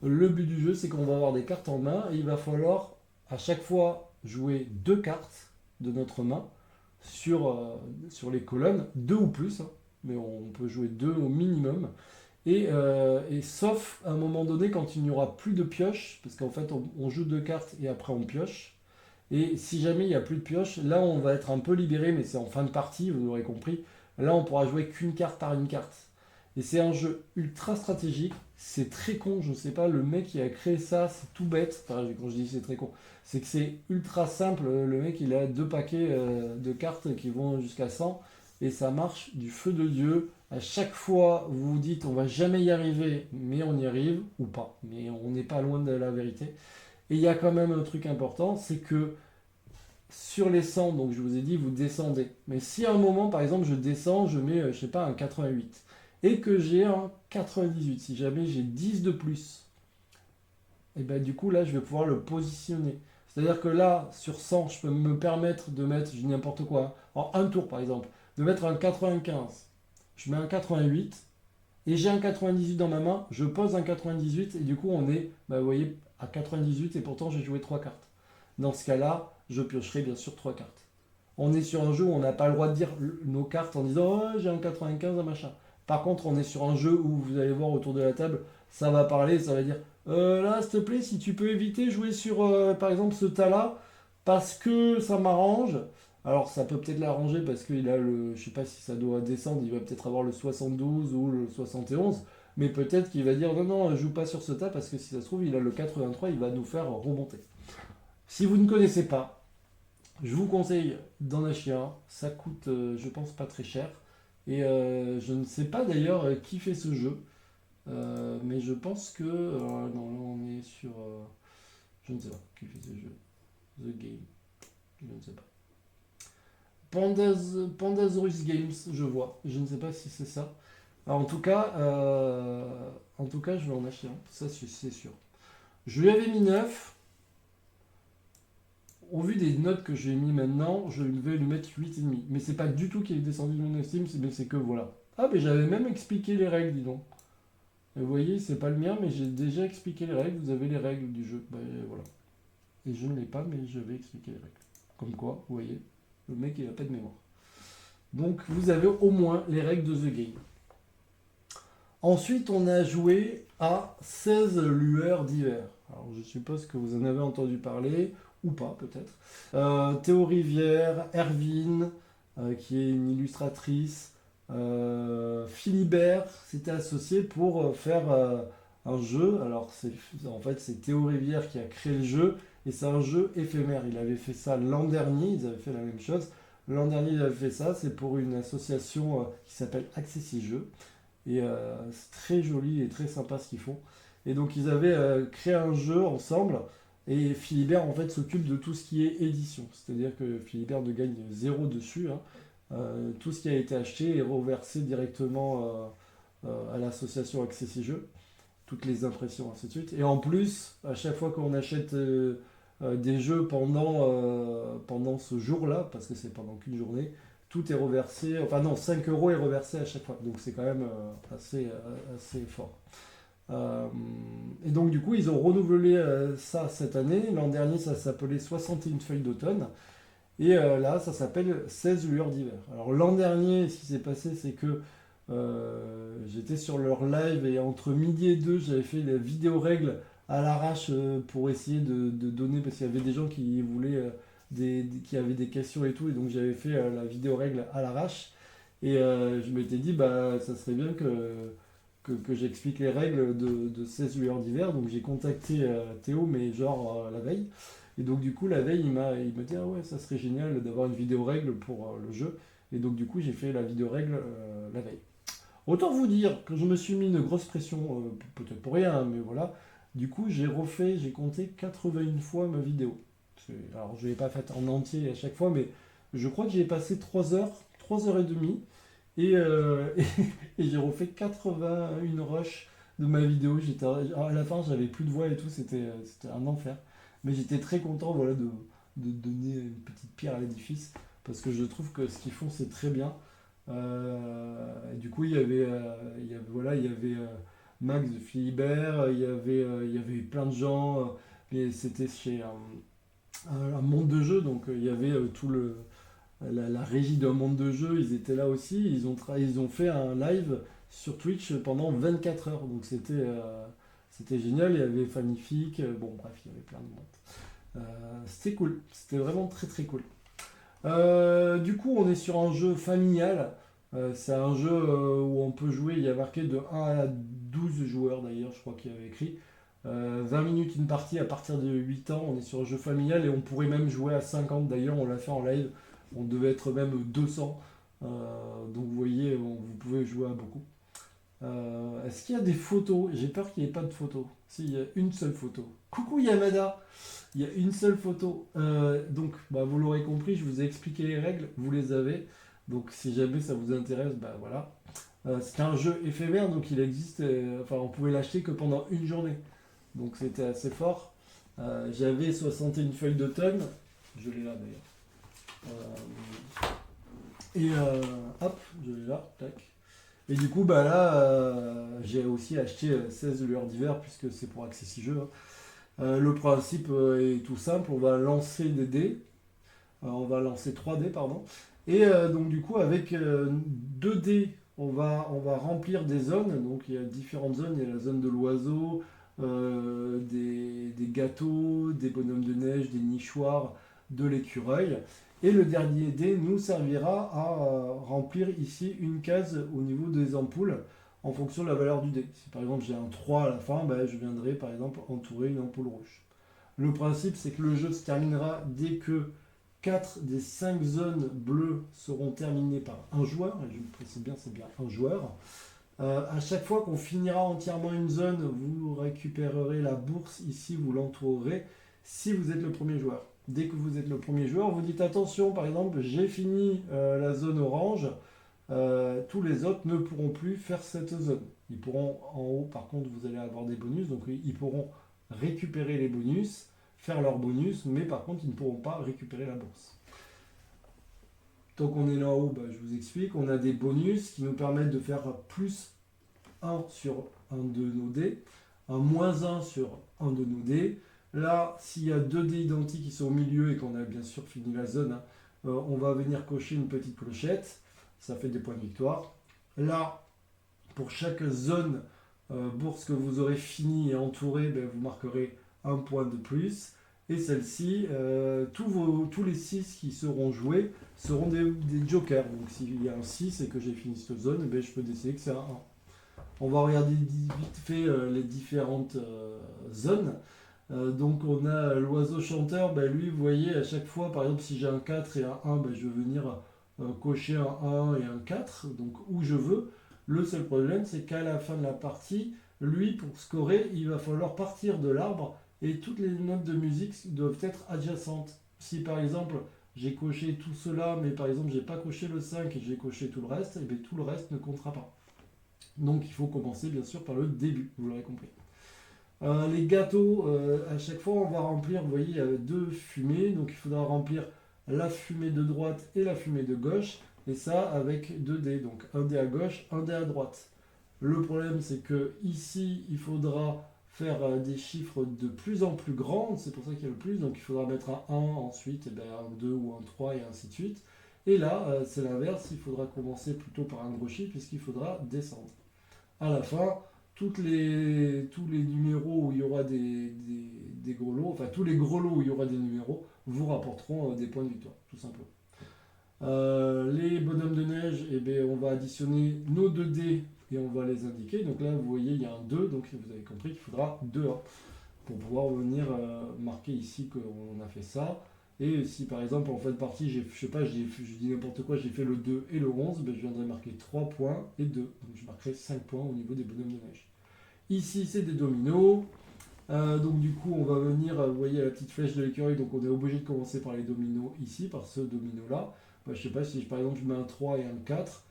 Le but du jeu, c'est qu'on va avoir des cartes en main et il va falloir à chaque fois jouer 2 cartes de notre main sur les colonnes, 2 ou plus, hein, mais on peut jouer 2 au minimum. Et sauf à un moment donné quand il n'y aura plus de pioche, parce qu'en fait on joue 2 cartes et après on pioche. Et si jamais il n'y a plus de pioche, là on va être un peu libéré, mais c'est en fin de partie, vous l'aurez compris. Là on pourra jouer qu'une carte par une carte. Et c'est un jeu ultra stratégique. C'est très con, je sais pas, le mec qui a créé ça, c'est tout bête. Enfin, quand je dis c'est très con, c'est que c'est ultra simple. Le mec il a 2 paquets de cartes qui vont jusqu'à 100 et ça marche du feu de Dieu. À chaque fois, vous vous dites on va jamais y arriver, mais on y arrive ou pas. Mais on n'est pas loin de la vérité. Et il y a quand même un truc important, c'est que sur les 100, donc je vous ai dit, vous descendez. Mais si à un moment, par exemple, je descends, je mets, je sais pas, un 88, et que j'ai un 98, si jamais j'ai 10 de plus, et ben du coup, là, je vais pouvoir le positionner. C'est-à-dire que là, sur 100, je peux me permettre de mettre, je dis n'importe quoi, en un tour par exemple, de mettre un 95. Je mets un 88, et j'ai un 98 dans ma main, je pose un 98, et du coup, on est, vous voyez, à 98, et pourtant, j'ai joué 3 cartes. Dans ce cas-là, je piocherai bien sûr 3 cartes. On est sur un jeu où on n'a pas le droit de dire nos cartes en disant oh, j'ai un 95, un machin. Par contre, on est sur un jeu où vous allez voir autour de la table, ça va parler, ça va dire là, s'il te plaît, si tu peux éviter jouer sur par exemple ce tas-là, parce que ça m'arrange. Alors, ça peut peut-être l'arranger parce qu'il a le. Je sais pas si ça doit descendre, il va peut-être avoir le 72 ou le 71. Mais peut-être qu'il va dire non, non, joue pas sur ce tas parce que si ça se trouve, il a le 83, il va nous faire remonter. Si vous ne connaissez pas, je vous conseille d'en acheter un. Ça coûte, je pense, pas très cher. Et je ne sais pas d'ailleurs qui fait ce jeu. Mais je pense que. Non, là on est sur. Je ne sais pas qui fait ce jeu. The Game. Je ne sais pas. Pandasaurus Games, je vois. Je ne sais pas si c'est ça. Alors, en tout cas, je vais en acheter un. Ça, c'est sûr. Je lui avais mis 9. Au vu des notes que j'ai mis maintenant, je vais lui mettre 8,5. Mais c'est pas du tout qu'il est descendu de mon estime, c'est que voilà. Ah, mais j'avais même expliqué les règles, dis donc. Et vous voyez, c'est pas le mien, mais j'ai déjà expliqué les règles. Vous avez les règles du jeu. Ben, voilà. Et je ne l'ai pas, mais je vais expliquer les règles. Comme quoi, vous voyez, le mec il a pas de mémoire. Donc vous avez au moins les règles de The Game. Ensuite, on a joué à 16 lueurs d'hiver. Alors je suppose que vous en avez entendu parler, ou pas peut-être. Théo Rivière, Erwin, qui est une illustratrice, Philibert s'était associé pour faire un jeu. Alors en fait c'est Théo Rivière qui a créé le jeu, et c'est un jeu éphémère. Il avait fait ça l'an dernier, ils avaient fait la même chose. L'an dernier, il avait fait ça, c'est pour une association qui s'appelle Accessi Jeux. Et c'est très joli et très sympa ce qu'ils font. Et donc ils avaient créé un jeu ensemble. Et Philibert en fait s'occupe de tout ce qui est édition. C'est-à-dire que Philibert ne gagne zéro dessus, hein. Tout ce qui a été acheté est reversé directement à l'association Accessi Jeux. Toutes les impressions, ainsi de suite. Et en plus, à chaque fois qu'on achète des jeux pendant ce jour-là, parce que c'est pendant qu'une journée, tout est reversé, enfin non, 5 euros est reversé à chaque fois. Donc c'est quand même assez fort. Euh, et donc du coup, ils ont renouvelé ça cette année. L'an dernier, ça s'appelait 61 feuilles d'automne. Et là, ça s'appelle 16 lueurs d'hiver. Alors l'an dernier, ce qui s'est passé, c'est que j'étais sur leur live et entre midi et 2, j'avais fait les vidéos règles à l'arrache pour essayer de donner, parce qu'il y avait des gens qui voulaient, qui avaient des questions et tout, et donc j'avais fait la vidéo règle à l'arrache. Et je m'étais dit, bah ça serait bien que j'explique les règles de 16 lueurs d'hiver. Donc j'ai contacté Théo, mais genre la veille. Et donc du coup, la veille, il m'a dit, ah ouais, ça serait génial d'avoir une vidéo règle pour le jeu. Et donc du coup, j'ai fait la vidéo règle la veille. Autant vous dire que je me suis mis une grosse pression, peut-être pour rien, hein, mais voilà. Du coup, j'ai compté 81 fois ma vidéo. Alors, je ne l'ai pas faite en entier à chaque fois, mais je crois que j'ai passé 3 heures, 3 heures et demie, et, et j'ai refait 81 rushs de ma vidéo. À la fin, j'avais plus de voix et tout, c'était un enfer. Mais j'étais très content, voilà, de donner une petite pierre à l'édifice, parce que je trouve que ce qu'ils font, c'est très bien. Du coup, voilà, il y avait Max de Philibert, il y avait plein de gens. Et c'était chez un monde de jeu, donc il y avait la régie d'un monde de jeu. Ils étaient là aussi. Ils ont fait un live sur Twitch pendant 24 heures. Donc c'était génial. Il y avait Fanific. Bon, bref, il y avait plein de monde. C'était cool. C'était vraiment très très cool. Du coup, on est sur un jeu familial. C'est un jeu où on peut jouer, il y a marqué de 1 à 12 joueurs d'ailleurs, je crois qu'il y avait écrit. 20 minutes une partie à partir de 8 ans, on est sur un jeu familial, et on pourrait même jouer à 50 d'ailleurs, on l'a fait en live, on devait être même 200. Donc vous voyez, vous pouvez jouer à beaucoup. Est-ce qu'il y a des photos? J'ai peur qu'il n'y ait pas de photos. Si, il y a une seule photo. Coucou Yamada! Il y a une seule photo. Donc, bah, vous l'aurez compris, je vous ai expliqué les règles, vous les avez. Donc, si jamais ça vous intéresse, bah voilà. C'est un jeu éphémère, donc il existe. Enfin, on pouvait l'acheter que pendant une journée. Donc, c'était assez fort. J'avais 61 feuilles d'automne. Je l'ai là d'ailleurs. Hop, je l'ai là. Tac. Et du coup, bah là, j'ai aussi acheté 16 lueurs d'hiver, puisque c'est pour Accessi Jeux, hein. Le principe est tout simple, on va lancer des dés, on va lancer 3 dés, pardon, et donc du coup avec 2 dés, on va remplir des zones. Donc il y a différentes zones, il y a la zone de l'oiseau, des gâteaux, des bonhommes de neige, des nichoirs, de l'écureuil. Et le dernier dé nous servira à remplir ici une case au niveau des ampoules en fonction de la valeur du dé. Si par exemple j'ai un 3 à la fin, ben, je viendrai par exemple entourer une ampoule rouge. Le principe, c'est que le jeu se terminera dès que 4 des 5 zones bleues seront terminées par un joueur, et je me précise bien, c'est bien un joueur. À chaque fois qu'on finira entièrement une zone, vous récupérerez la bourse ici, vous l'entourerez si vous êtes le premier joueur. dès que vous êtes le premier joueur, vous dites attention, par exemple, j'ai fini la zone orange, tous les autres ne pourront plus faire cette zone. Ils pourront, en haut, par contre, vous allez avoir des bonus, donc ils pourront récupérer les bonus, faire leurs bonus, mais par contre, ils ne pourront pas récupérer la bourse. Tant qu'on est là-haut, je vous explique, on a des bonus qui nous permettent de faire plus 1 sur un de nos dés, un moins 1 sur un de nos dés. Là, s'il y a 2 dés identiques qui sont au milieu et qu'on a bien sûr fini la zone, on va venir cocher une petite clochette, ça fait des points de victoire. Là, pour chaque zone bourse que vous aurez fini et entouré, vous marquerez un point de plus. Et celle-ci, tous les 6 qui seront joués seront des jokers. Donc s'il y a un 6 et que j'ai fini cette zone, je peux décider que c'est un 1. On va regarder vite fait les différentes zones. Donc on a l'oiseau chanteur, lui vous voyez à chaque fois, par exemple si j'ai un 4 et un 1, je vais venir cocher un 1 et un 4, donc où je veux. Le seul problème c'est qu'à la fin de la partie, lui pour scorer, il va falloir partir de l'arbre et toutes les notes de musique doivent être adjacentes. Si par exemple j'ai coché tout cela, mais par exemple j'ai pas coché le 5 et j'ai coché tout le reste, et tout le reste ne comptera pas. Donc il faut commencer bien sûr par le début, vous l'aurez compris. Les gâteaux, à chaque fois on va remplir, vous voyez, il y a 2 fumées, donc il faudra remplir la fumée de droite et la fumée de gauche, et ça avec 2 dés, donc un dé à gauche, un dé à droite. Le problème c'est que ici il faudra faire des chiffres de plus en plus grands, c'est pour ça qu'il y a le plus, donc il faudra mettre un 1, ensuite un 2 ou un 3 et ainsi de suite. Et là, c'est l'inverse, il faudra commencer plutôt par un gros chiffre puisqu'il faudra descendre. À la fin, tous les numéros où il y aura des gros lots, enfin tous les gros lots où il y aura des numéros, vous rapporteront des points de victoire, tout simplement. Les bonhommes de neige, on va additionner nos 2 dés et on va les indiquer. Donc là, vous voyez, il y a un 2, donc vous avez compris qu'il faudra 2 1 pour pouvoir venir marquer ici qu'on a fait ça. Et si par exemple en fin de partie, je dis n'importe quoi, j'ai fait le 2 et le 11, je viendrai marquer 3 points et 2. Donc je marquerai 5 points au niveau des bonhommes de neige. Ici, c'est des dominos. Donc du coup, on va venir, vous voyez la petite flèche de l'écureuil, donc on est obligé de commencer par les dominos ici, par ce domino-là. Je ne sais pas si par exemple je mets un 3 et un 4,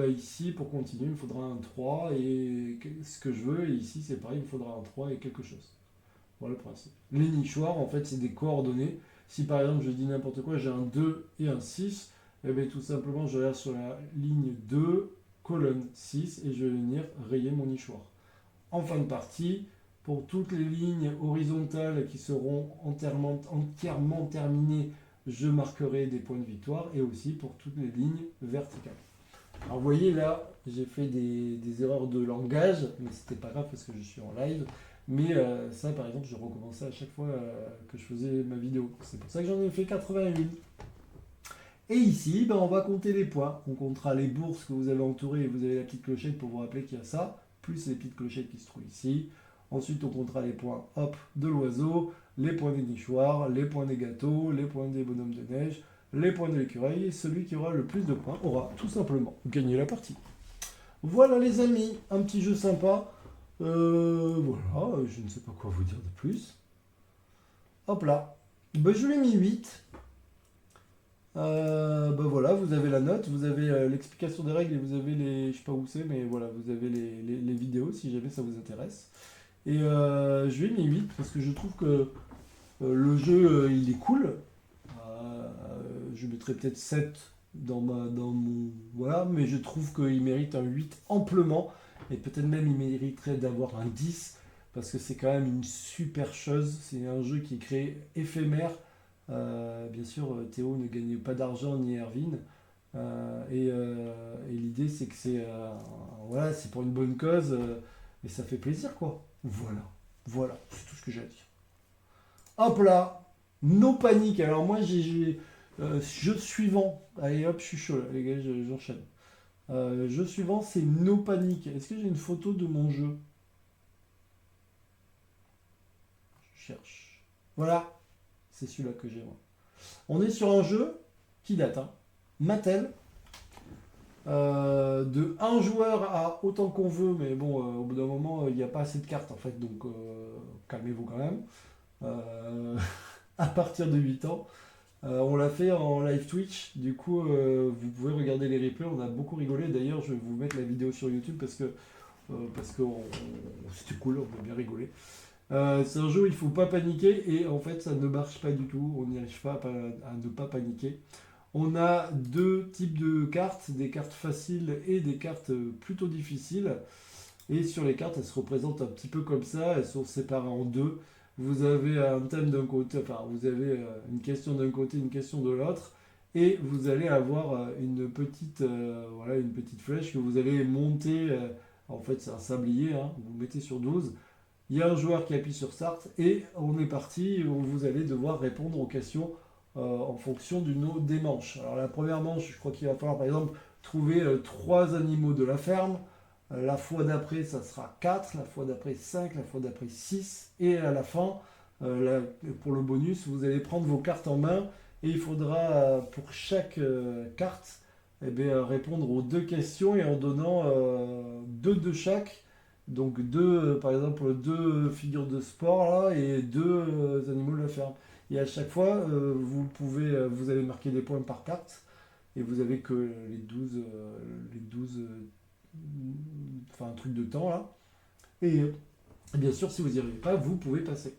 ici, pour continuer, il me faudra un 3 et ce que je veux, et ici, c'est pareil, il me faudra un 3 et quelque chose. Voilà le principe. Les nichoirs, en fait, c'est des coordonnées. Si par exemple, je dis n'importe quoi, j'ai un 2 et un 6, tout simplement, je regarde sur la ligne 2, colonne 6, et je vais venir rayer mon nichoir. En fin de partie, pour toutes les lignes horizontales qui seront entièrement terminées, je marquerai des points de victoire, et aussi pour toutes les lignes verticales. Alors vous voyez là, j'ai fait des erreurs de langage, mais c'était pas grave parce que je suis en live. Mais ça par exemple, je recommençais à chaque fois que je faisais ma vidéo. C'est pour ça que j'en ai fait 81. Et ici, on va compter les points. On comptera les bourses que vous avez entourées et vous avez la petite clochette pour vous rappeler qu'il y a ça, plus les petites clochettes qui se trouvent ici. Ensuite, on comptera les points de l'oiseau, les points des nichoirs, les points des gâteaux, les points des bonhommes de neige, les points de l'écureuil. Et celui qui aura le plus de points aura tout simplement gagné la partie. Voilà les amis, un petit jeu sympa. Voilà, je ne sais pas quoi vous dire de plus. Hop là. Je lui ai mis 8. Voilà, vous avez la note, vous avez l'explication des règles et vous avez les... Je sais pas où c'est, mais voilà, vous avez les vidéos si jamais ça vous intéresse. Et je lui ai mis 8 parce que je trouve que le jeu, il est cool. Je mettrais peut-être 7 dans mon... Voilà, mais je trouve qu'il mérite un 8 amplement. Et peut-être même il mériterait d'avoir un 10 parce que c'est quand même une super chose. C'est un jeu qui est créé éphémère. Bien sûr, Théo ne gagne pas d'argent ni Erwin. Et l'idée c'est que voilà, c'est pour une bonne cause et ça fait plaisir quoi. Voilà, c'est tout ce que j'ai à dire. Hop là, no panique. Alors moi j'ai jeu suivant. Allez hop, je suis chaud là, les gars, j'enchaîne. Jeu suivant, c'est No Panic. Est-ce que j'ai une photo de mon jeu? Je cherche. Voilà, c'est celui-là que j'ai moi. On est sur un jeu qui date, Mattel. De un joueur à autant qu'on veut, mais bon, au bout d'un moment, il n'y a pas assez de cartes en fait, donc calmez-vous quand même. à partir de 8 ans. On l'a fait en live Twitch, du coup vous pouvez regarder les replays, on a beaucoup rigolé. D'ailleurs je vais vous mettre la vidéo sur YouTube parce que c'était cool, on a bien rigolé. C'est un jeu où il ne faut pas paniquer et en fait ça ne marche pas du tout, on n'y arrive pas à ne pas paniquer. On a deux types de cartes, des cartes faciles et des cartes plutôt difficiles. Et sur les cartes, elles se représentent un petit peu comme ça, elles sont séparées en deux. Vous avez un thème d'un côté, enfin vous avez une question d'un côté, une question de l'autre. Et vous allez avoir voilà, une petite flèche que vous allez monter. En fait, c'est un sablier, hein, vous le mettez sur 12. Il y a un joueur qui appuie sur Start et on est parti. Vous allez devoir répondre aux questions en fonction des manches. Alors la première manche, je crois qu'il va falloir par exemple trouver 3 animaux de la ferme. La fois d'après, ça sera 4, la fois d'après 5, la fois d'après 6. Et à la fin, pour le bonus, vous allez prendre vos cartes en main et il faudra pour chaque carte eh bien, répondre aux deux questions et en donnant deux de chaque. Donc deux, par exemple, deux figures de sport là, et deux animaux de la ferme. Et à chaque fois, vous allez marquer des points par carte et vous avez que les 12 enfin un truc de temps là. Et bien sûr, si vous n'y arrivez pas, vous pouvez passer.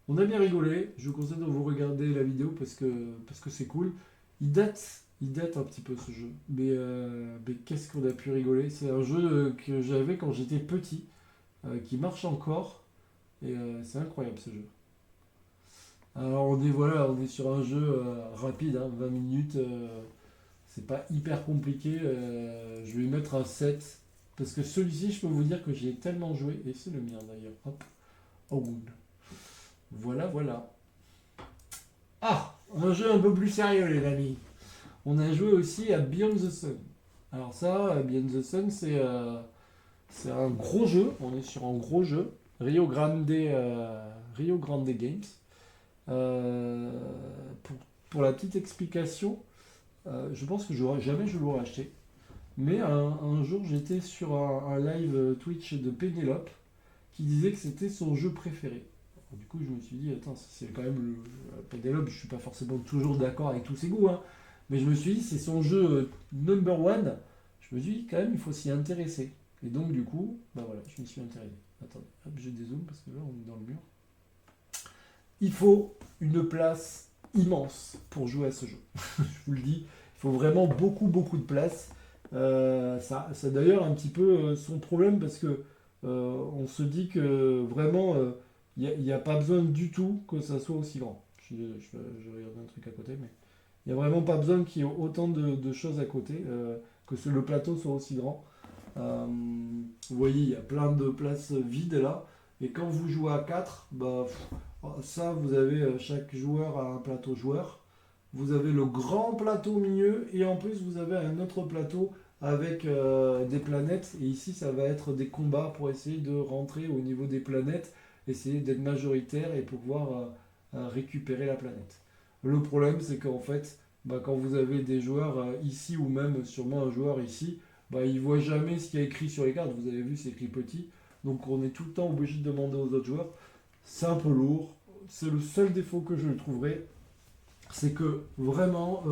On a bien rigolé, je vous conseille de vous regarder la vidéo parce que c'est cool. Il date un petit peu ce jeu, mais qu'est-ce qu'on a pu rigoler. C'est un jeu que j'avais quand j'étais petit, qui marche encore, et c'est incroyable ce jeu. Alors on est sur un jeu rapide, hein, 20 minutes, c'est pas hyper compliqué. Je vais lui mettre un 7. Parce que celui-ci, je peux vous dire que j'ai tellement joué. Et c'est le mien d'ailleurs. Hop. Oh. Voilà, voilà. Ah, un jeu un peu plus sérieux, les amis. On a joué aussi à Beyond the Sun. Alors ça, Beyond the Sun, c'est un gros jeu. On est sur un gros jeu. Rio Grande Games. Euh, pour, pour la petite explication, je pense que jamais je l'aurais acheté. Mais un jour, j'étais sur un live Twitch de Pénélope qui disait que c'était son jeu préféré. Alors, du coup, je me suis dit, attends, c'est quand même Pénélope, je suis pas forcément toujours d'accord avec tous ses goûts, hein, mais je me suis dit, c'est son jeu number one. Je me suis dit, quand même, il faut s'y intéresser. Et donc, du coup, bah voilà, je m'y suis intéressé. Attendez, hop, je dézoome parce que là, on est dans le mur. Il faut une place immense pour jouer à ce jeu. Je vous le dis, il faut vraiment beaucoup, beaucoup de place. Ça, c'est d'ailleurs un petit peu son problème parce que on se dit que vraiment il n'y a pas besoin du tout que ça soit aussi grand. Je regarde un truc à côté, mais il n'y a vraiment pas besoin qu'il y ait autant de choses à côté, le plateau soit aussi grand. Vous voyez, il y a plein de places vides là. Et quand vous jouez à 4, bah, ça, vous avez chaque joueur a un plateau joueur. Vous avez le grand plateau au milieu et en plus vous avez un autre plateau avec des planètes. Et ici, ça va être des combats pour essayer de rentrer au niveau des planètes, essayer d'être majoritaire et pouvoir récupérer la planète. Le problème, c'est qu'en fait, bah, quand vous avez des joueurs ici ou même sûrement un joueur ici, bah, il ne voit jamais ce qu'il y a écrit sur les cartes. Vous avez vu, c'est écrit petit. Donc on est tout le temps obligé de demander aux autres joueurs. C'est un peu lourd. C'est le seul défaut que je trouverais. C'est que vraiment,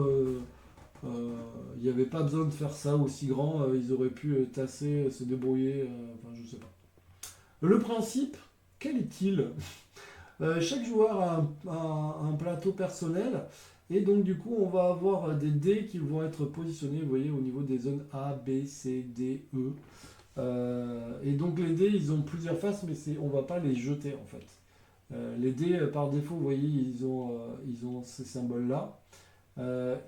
il n'y avait pas besoin de faire ça aussi grand. Ils auraient pu tasser, se débrouiller. Enfin, je sais pas. Le principe, quel est-il? Chaque joueur a un plateau personnel. Et donc, du coup, on va avoir des dés qui vont être positionnés, vous voyez, au niveau des zones A, B, C, D, E. Et donc, les dés, ils ont plusieurs faces, mais on ne va pas les jeter, en fait. Les dés, par défaut, vous voyez, ils ont ces symboles-là.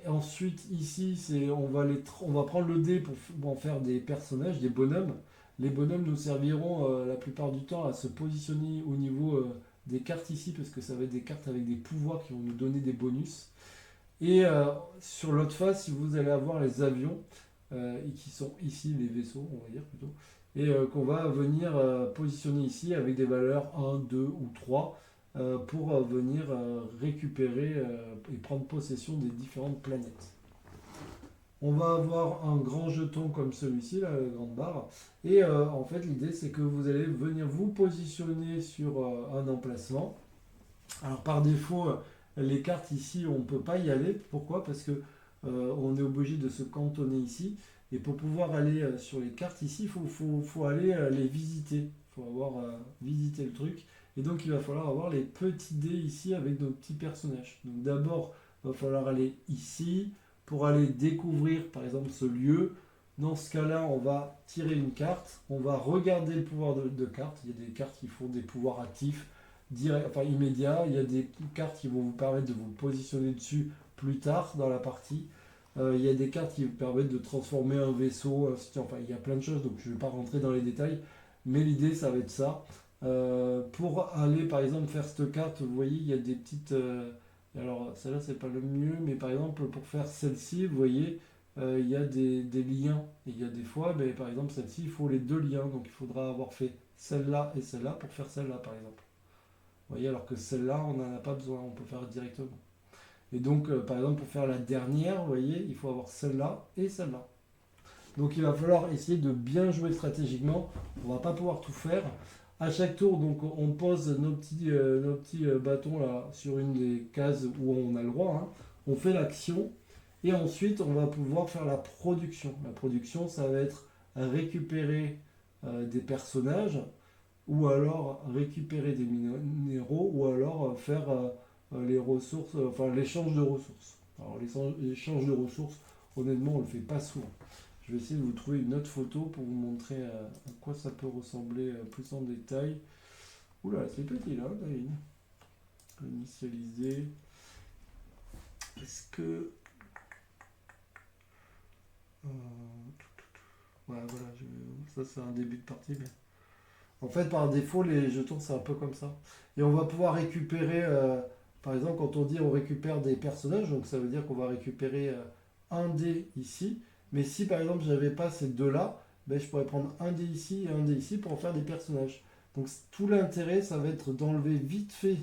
Ensuite, ici, on va prendre le dé pour en faire des personnages, des bonhommes. Les bonhommes nous serviront la plupart du temps à se positionner au niveau des cartes ici, parce que ça va être des cartes avec des pouvoirs qui vont nous donner des bonus. Et sur l'autre face, vous allez avoir les avions, qui sont ici les vaisseaux, on va dire plutôt, et qu'on va venir positionner ici avec des valeurs 1, 2 ou 3 pour venir récupérer et prendre possession des différentes planètes. On va avoir un grand jeton comme celui-ci, la grande barre, et en fait l'idée c'est que vous allez venir vous positionner sur un emplacement. Alors par défaut, les cartes ici, on ne peut pas y aller. Pourquoi? Parce que on est obligé de se cantonner ici. Et pour pouvoir aller sur les cartes ici, il faut aller les visiter. Il faut avoir visité le truc. Et donc il va falloir avoir les petits dés ici avec nos petits personnages. Donc d'abord, il va falloir aller ici pour aller découvrir par exemple ce lieu. Dans ce cas-là, on va tirer une carte, on va regarder le pouvoir de carte. Il y a des cartes qui font des pouvoirs actifs, enfin immédiats. Il y a des cartes qui vont vous permettre de vous positionner dessus plus tard dans la partie. Il y a des cartes qui vous permettent de transformer un vaisseau, enfin il y a plein de choses, donc je ne vais pas rentrer dans les détails, mais l'idée ça va être ça. Pour aller par exemple faire cette carte, vous voyez, il y a des petites... alors celle-là c'est pas le mieux, mais par exemple pour faire celle-ci, vous voyez, il y a des liens. Et il y a des fois, ben, par exemple celle-ci, il faut les deux liens, donc il faudra avoir fait celle-là et celle-là pour faire celle-là par exemple. Vous voyez, alors que celle-là, on n'en a pas besoin, on peut faire directement. Et donc, par exemple, pour faire la dernière, vous voyez, il faut avoir celle-là et celle-là. Donc, il va falloir essayer de bien jouer stratégiquement. On ne va pas pouvoir tout faire. À chaque tour, donc, on pose nos petits bâtons là sur une des cases où on a le droit, hein. On fait l'action et ensuite, on va pouvoir faire la production. La production, ça va être récupérer des personnages ou alors récupérer des minéraux ou alors faire les ressources, enfin l'échange de ressources. Alors l'échange de ressources, honnêtement, on ne le fait pas souvent. Je vais essayer de vous trouver une autre photo pour vous montrer à quoi ça peut ressembler plus en détail. Oula, c'est petit là, David. Initialiser. Est-ce que... ouais, voilà, ça c'est un début de partie. Mais... en fait, par défaut, les jetons, c'est un peu comme ça. Et on va pouvoir récupérer, par exemple, quand on dit on récupère des personnages, donc ça veut dire qu'on va récupérer un dé ici. Mais si par exemple, j'avais pas ces deux-là, ben, je pourrais prendre un dé ici et un dé ici pour en faire des personnages. Donc tout l'intérêt, ça va être d'enlever vite fait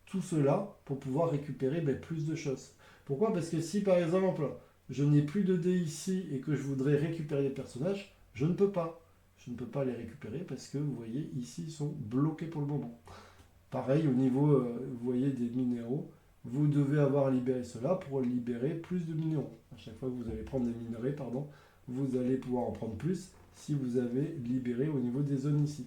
tout cela pour pouvoir récupérer ben, plus de choses. Pourquoi? Parce que si par exemple, je n'ai plus de dés ici et que je voudrais récupérer des personnages, je ne peux pas. Je ne peux pas les récupérer parce que vous voyez ici ils sont bloqués pour le moment. Pareil au niveau, vous voyez des minéraux, vous devez avoir libéré cela pour libérer plus de minéraux. À chaque fois que vous allez prendre des minerais, pardon, vous allez pouvoir en prendre plus si vous avez libéré au niveau des zones ici.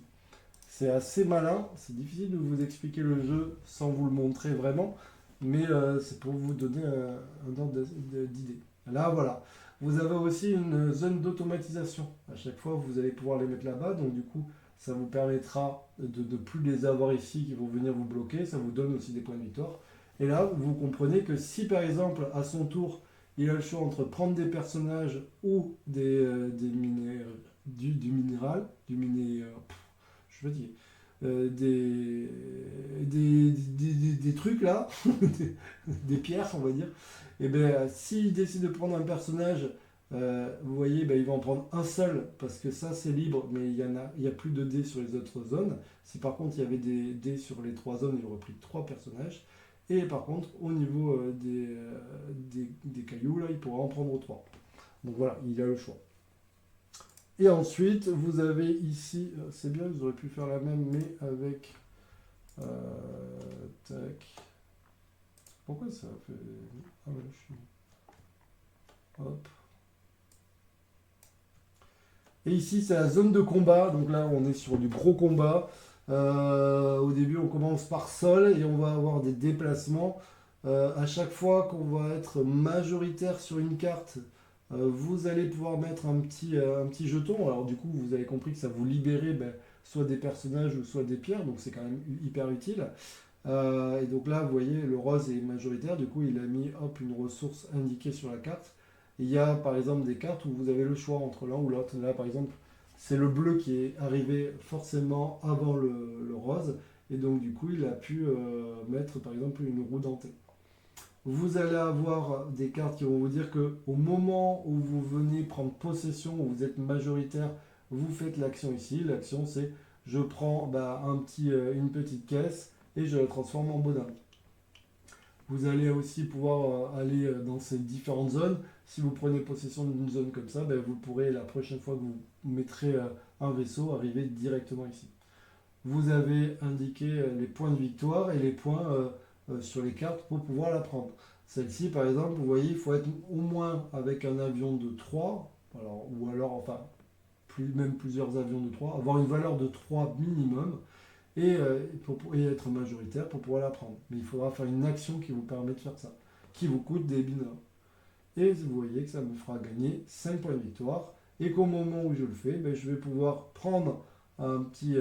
C'est assez malin, c'est difficile de vous expliquer le jeu sans vous le montrer vraiment, mais c'est pour vous donner un ordre d'idée. Là, voilà. Vous avez aussi une zone d'automatisation. À chaque fois, vous allez pouvoir les mettre là-bas, donc du coup, ça vous permettra de ne plus les avoir ici qui vont venir vous bloquer. Ça vous donne aussi des points de victoire. Et là, vous comprenez que si par exemple, à son tour, il a le choix entre prendre des personnages ou du minéral, je veux dire, des trucs là, des pierres, on va dire, et bien s'il décide de prendre un personnage, vous voyez, ben, il va en prendre un seul parce que ça c'est libre, mais il y a plus de dés sur les autres zones. Si par contre il y avait des dés sur les trois zones, il aurait pris trois personnages. Et par contre, au niveau des cailloux, là, il pourra en prendre trois. Donc voilà, il a le choix. Et ensuite, vous avez ici, c'est bien, vous auriez pu faire la même, mais avec... tac. Pourquoi ça fait... ah ouais, je suis... hop. Et ici, c'est la zone de combat. Donc là, on est sur du gros combat. Au début, on commence par sol et on va avoir des déplacements. À chaque fois qu'on va être majoritaire sur une carte, vous allez pouvoir mettre un petit jeton. Alors du coup, vous avez compris que ça vous libérait ben, soit des personnages ou soit des pierres. Donc c'est quand même hyper utile. Et donc là, vous voyez, le rose est majoritaire. Du coup, il a mis hop, une ressource indiquée sur la carte. Il y a par exemple des cartes où vous avez le choix entre l'un ou l'autre. Là par exemple, c'est le bleu qui est arrivé forcément avant le rose. Et donc du coup, il a pu mettre par exemple une roue dentée. Vous allez avoir des cartes qui vont vous dire que au moment où vous venez prendre possession, où vous êtes majoritaire, vous faites l'action ici. L'action c'est je prends bah, une petite caisse et je la transforme en bonhomme. Vous allez aussi pouvoir aller dans ces différentes zones. Si vous prenez possession d'une zone comme ça, ben, vous pourrez, la prochaine fois que vous mettrez un vaisseau, arriver directement ici. Vous avez indiqué les points de victoire et les points sur les cartes pour pouvoir la prendre. Celle-ci, par exemple, vous voyez, il faut être au moins avec un avion de 3, alors, ou alors, enfin, même plusieurs avions de 3, avoir une valeur de 3 minimum, et être majoritaire pour pouvoir la prendre. Mais il faudra faire une action qui vous permet de faire ça, qui vous coûte des binars. Et vous voyez que ça me fera gagner 5 points de victoire, et qu'au moment où je le fais, ben, je vais pouvoir prendre un petit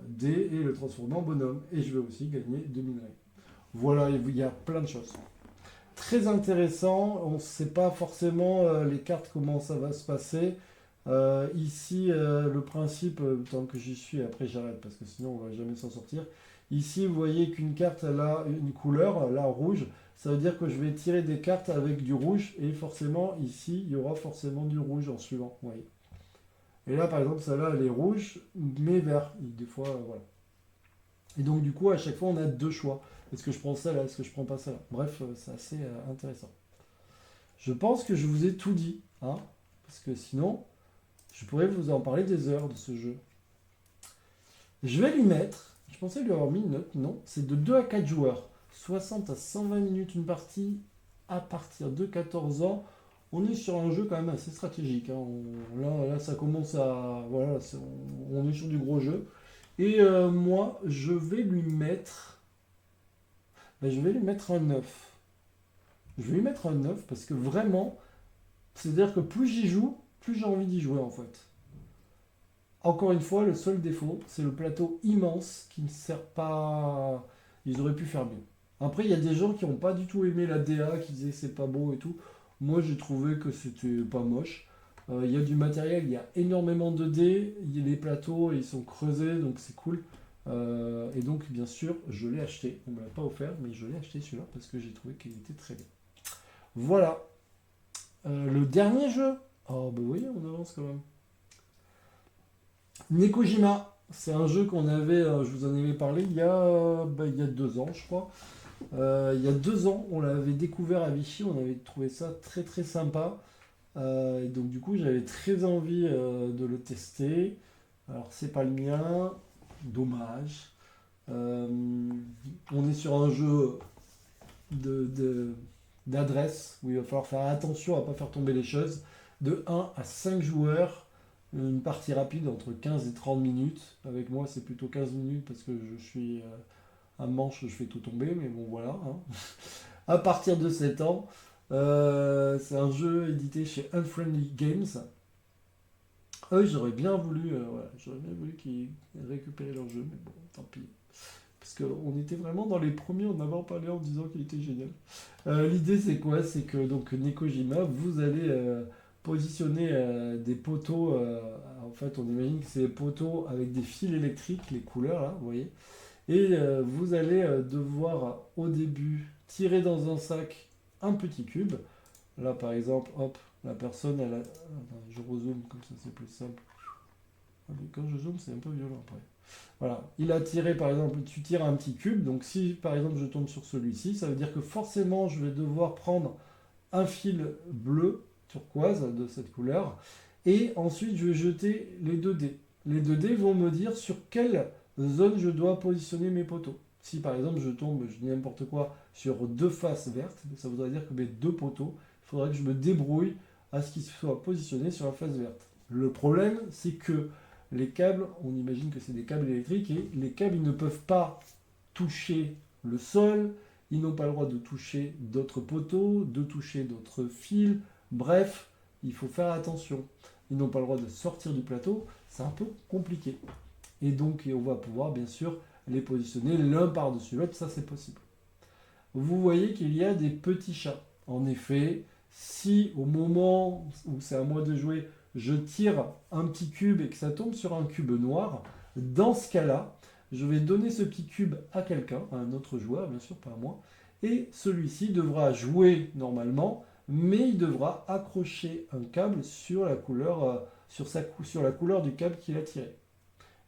dé et le transformer en bonhomme. Et je vais aussi gagner 2 minerais. Voilà, il y a plein de choses. Très intéressant, on ne sait pas forcément les cartes, comment ça va se passer. Ici, le principe, tant que j'y suis, après j'arrête parce que sinon on va jamais s'en sortir. Ici, vous voyez qu'une carte elle a une couleur, là rouge, ça veut dire que je vais tirer des cartes avec du rouge et forcément ici il y aura forcément du rouge en suivant. Vous voyez. Et là par exemple, celle-là elle est rouge mais vert. Des fois, voilà. Et donc du coup, à chaque fois on a deux choix. Est-ce que je prends celle-là, est-ce que je prends pas celle-là? Bref, c'est assez intéressant. Je pense que je vous ai tout dit, hein, parce que sinon, je pourrais vous en parler des heures de ce jeu. Je vais lui mettre, je pensais lui avoir mis une note, non, c'est de 2 à 4 joueurs. 60 à 120 minutes une partie à partir de 14 ans. On est sur un jeu quand même assez stratégique, hein. Là, ça commence à... Voilà, on est sur du gros jeu. Et moi, je vais lui mettre... Ben, je vais lui mettre un 9. Je vais lui mettre un 9 parce que vraiment, c'est-à-dire que plus j'y joue, plus j'ai envie d'y jouer en fait. Encore une fois, le seul défaut, c'est le plateau immense qui ne sert pas. Ils auraient pu faire mieux. Après, il y a des gens qui n'ont pas du tout aimé la DA, qui disaient que c'est pas beau et tout. Moi, j'ai trouvé que c'était pas moche. Il y a du matériel, il y a énormément de dés. Les plateaux, ils sont creusés, donc c'est cool. Et donc, bien sûr, je l'ai acheté. On ne me l'a pas offert, mais je l'ai acheté celui-là parce que j'ai trouvé qu'il était très bien. Voilà. Le dernier jeu. Oh, bah oui, on avance quand même. Nekojima, c'est un jeu qu'on avait, je vous en avais parlé il y a 2 ans, je crois. Il y a 2 ans, on l'avait découvert à Vichy, on avait trouvé ça très très sympa. Et donc du coup, j'avais très envie de le tester. Alors c'est pas le mien, dommage. Euh, on est sur un jeu d'adresse où il va falloir faire attention à ne pas faire tomber les choses. De 1 à 5 joueurs, une partie rapide entre 15 et 30 minutes. Avec moi, c'est plutôt 15 minutes parce que je suis un manche, je fais tout tomber, mais bon, voilà, hein. À partir de 7 ans, c'est un jeu édité chez Unfriendly Games. Eux, j'aurais bien voulu qu'ils récupèrent leur jeu, mais bon, tant pis. Parce qu'on était vraiment dans les premiers, on avait en parlé en disant qu'il était génial. L'idée c'est quoi? C'est que donc Nekojima, vous allez positionner des poteaux. En fait, on imagine que c'est des poteaux avec des fils électriques, les couleurs là, vous voyez. Et vous allez devoir au début tirer dans un sac un petit cube. Là par exemple, hop, la personne, elle a... Attends, je rezoome comme ça c'est plus simple. Quand je zoome, c'est un peu violent après. Voilà, il a tiré par exemple, tu tires un petit cube, donc si par exemple je tombe sur celui-ci, ça veut dire que forcément je vais devoir prendre un fil bleu, turquoise de cette couleur, et ensuite je vais jeter les 2 dés. Les 2 dés vont me dire sur quelle zone je dois positionner mes poteaux. Si par exemple je tombe, je dis n'importe quoi, sur 2 faces vertes, ça voudrait dire que mes 2 poteaux, il faudrait que je me débrouille à ce qu'ils soient positionnés sur la face verte. Le problème, c'est que les câbles, on imagine que c'est des câbles électriques, et les câbles, ils ne peuvent pas toucher le sol, ils n'ont pas le droit de toucher d'autres poteaux, de toucher d'autres fils, bref, il faut faire attention. Ils n'ont pas le droit de sortir du plateau, c'est un peu compliqué. Et donc, on va pouvoir, bien sûr, les positionner l'un par-dessus l'autre, ça c'est possible. Vous voyez qu'il y a des petits chats. En effet, si au moment où c'est à moi de jouer, je tire un petit cube et que ça tombe sur un cube noir, dans ce cas-là, je vais donner ce petit cube à quelqu'un, à un autre joueur, bien sûr, pas à moi, et celui-ci devra jouer normalement, mais il devra accrocher un câble sur la couleur, sur la couleur du câble qu'il a tiré.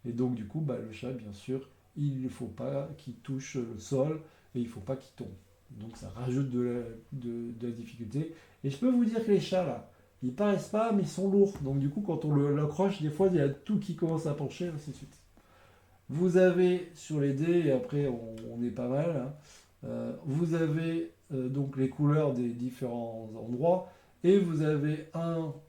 Et donc, du coup, le chat, bien sûr, il ne faut pas qu'il touche le sol et il ne faut pas qu'il tombe. Donc, ça rajoute de la difficulté. Et je peux vous dire que les chats, là, ils paraissent pas, mais ils sont lourds. Donc du coup, quand on l'accroche, des fois, il y a tout qui commence à pencher, ainsi de suite. Vous avez sur les dés, et après on est pas mal, hein, vous avez donc les couleurs des différents endroits, et vous avez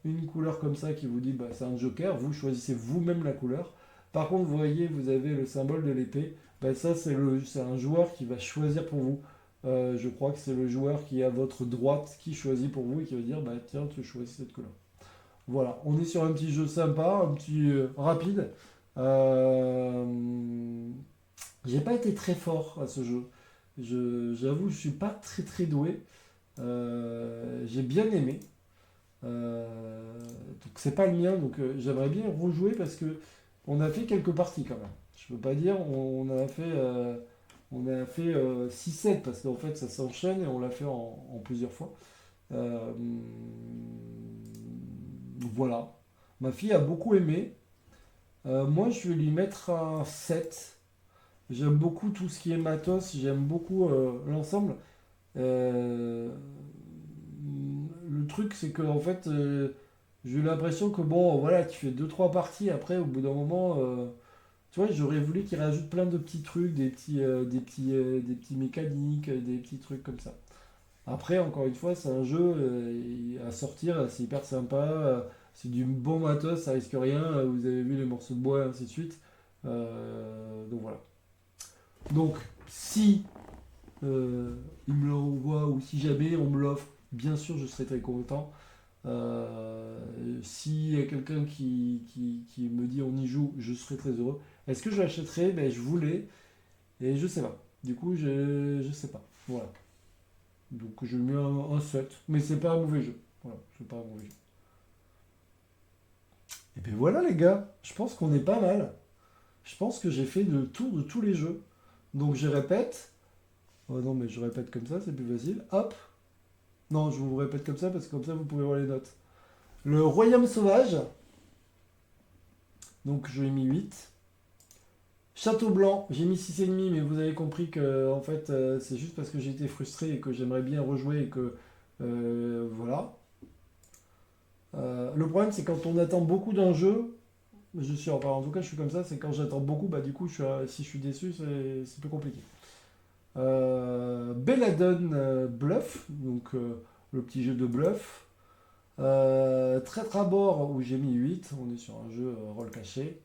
une couleur comme ça qui vous dit bah, c'est un joker, vous choisissez vous-même la couleur. Par contre, vous voyez, vous avez le symbole de l'épée, bah, ça c'est un joueur qui va choisir pour vous. Je crois que c'est le joueur qui est à votre droite qui choisit pour vous et qui va dire bah tiens, tu choisis cette couleur. Voilà, on est sur un petit jeu sympa, un petit rapide. Euh, j'ai pas été très fort à ce jeu. J'avoue, je suis pas très très doué. J'ai bien aimé. Donc c'est pas le mien, donc j'aimerais bien rejouer parce que on a fait quelques parties quand même. Je peux pas dire, on a fait 6-7 parce qu'en fait ça s'enchaîne et on l'a fait en plusieurs fois. Euh, voilà. Ma fille a beaucoup aimé. Moi, je vais lui mettre un 7. J'aime beaucoup tout ce qui est matos, j'aime beaucoup l'ensemble. Euh, le truc, c'est que en fait, j'ai eu l'impression que bon, voilà, tu fais deux trois parties, après, au bout d'un moment, tu vois, j'aurais voulu qu'il rajoute plein de petits trucs, des petits mécaniques, des petits trucs comme ça. Après, encore une fois, c'est un jeu à sortir, c'est hyper sympa, c'est du bon matos, ça risque rien, vous avez vu les morceaux de bois, et ainsi de suite. Donc voilà. Donc, si il me l'envoie ou si jamais on me l'offre, bien sûr, je serai très content. S'il y a quelqu'un qui me dit on y joue, je serai très heureux. Est-ce que je l'achèterai? Ben, je voulais et je sais pas. Du coup, je sais pas. Voilà. Donc je mets un 7. Mais c'est pas un mauvais jeu. Voilà, c'est pas un mauvais jeu. Et bien voilà les gars, je pense qu'on est pas mal. Je pense que j'ai fait le tour de tous les jeux. Donc je répète. Oh non mais je répète comme ça, c'est plus facile. Hop. Non, je vous répète comme ça parce que comme ça vous pouvez voir les notes. Le Royaume Sauvage. Donc je lui ai mis 8. Château Blanc, j'ai mis 6,5, mais vous avez compris que en fait c'est juste parce que j'ai été frustré et que j'aimerais bien rejouer et que voilà. Le problème, c'est quand on attend beaucoup d'un jeu, je suis, enfin, en tout cas, je suis comme ça, c'est quand j'attends beaucoup, bah du coup, si je suis déçu, c'est plus compliqué. Belladone Bluff, donc le petit jeu de bluff. Traître à bord, où j'ai mis 8, on est sur un jeu rôle caché.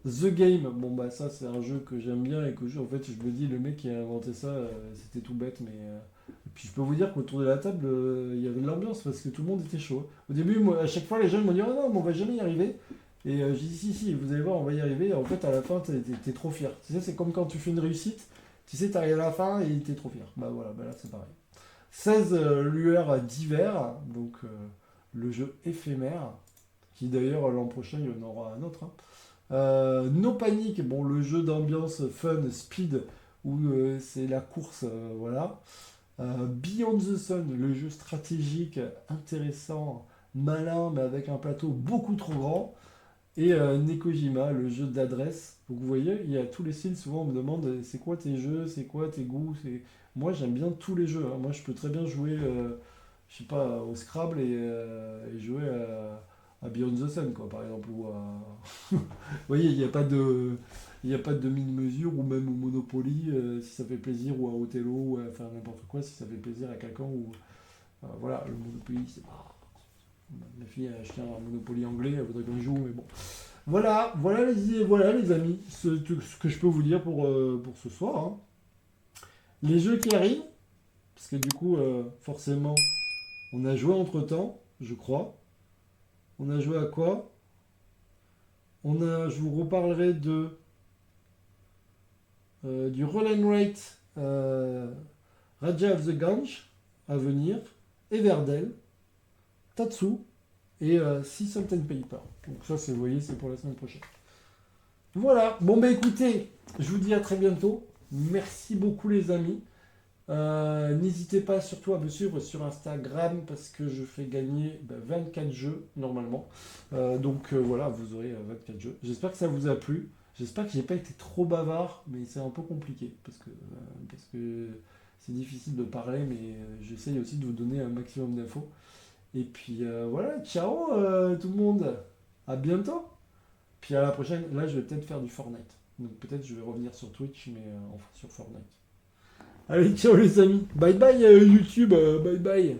The Game, bon bah ça c'est un jeu que j'aime bien et que en fait je me dis le mec qui a inventé ça c'était tout bête mais et puis je peux vous dire qu'autour de la table il y avait de l'ambiance parce que tout le monde était chaud. Au début moi, à chaque fois les jeunes m'ont dit oh non mais on va jamais y arriver et j'ai dit si vous allez voir on va y arriver et en fait à la fin t'es trop fier. Tu sais c'est comme quand tu fais une réussite, tu sais t'arrives à la fin et t'es trop fier. Bah voilà bah là c'est pareil. 16 lueurs d'hiver donc le jeu éphémère qui d'ailleurs l'an prochain il y en aura un autre, hein. No Panic, bon, le jeu d'ambiance fun, speed, où c'est la course, voilà. Beyond the Sun, le jeu stratégique intéressant, malin, mais avec un plateau beaucoup trop grand. Et Nekojima, le jeu d'adresse. Donc vous voyez, il y a tous les styles. Souvent on me demande c'est quoi tes jeux, c'est quoi tes goûts. Moi j'aime bien tous les jeux, hein. Moi je peux très bien jouer, je sais pas, au Scrabble et jouer à Beyond the Sun, quoi, par exemple. Ou à... vous voyez, il n'y a pas de demi-mesure, ou même au Monopoly, si ça fait plaisir, ou à Othello, ou à faire n'importe quoi, si ça fait plaisir à quelqu'un. Ou voilà, le Monopoly, c'est pas. Ma fille a acheté un Monopoly anglais, elle voudrait qu'on y joue, mais bon. Voilà les amis, ce que je peux vous dire pour ce soir, hein. Les jeux qui arrivent, parce que du coup, forcément, on a joué entre-temps, je crois. On a joué à quoi? Je vous reparlerai du Roll and Rate Raja of the Gange à venir, Everdell, Tatsu et Sea Salt and Paper. Donc ça, vous voyez, c'est pour la semaine prochaine. Voilà, bon bah écoutez, je vous dis à très bientôt. Merci beaucoup les amis. N'hésitez pas surtout à me suivre sur Instagram parce que je fais gagner 24 jeux normalement. Donc voilà, vous aurez 24 jeux. J'espère que ça vous a plu. J'espère que j'ai pas été trop bavard, mais c'est un peu compliqué parce que c'est difficile de parler, mais j'essaye aussi de vous donner un maximum d'infos. Et puis voilà, ciao tout le monde. À bientôt. Puis à la prochaine. Là, je vais peut-être faire du Fortnite. Donc peut-être je vais revenir sur Twitch, mais enfin sur Fortnite. Allez, ciao les amis. Bye bye YouTube, bye bye.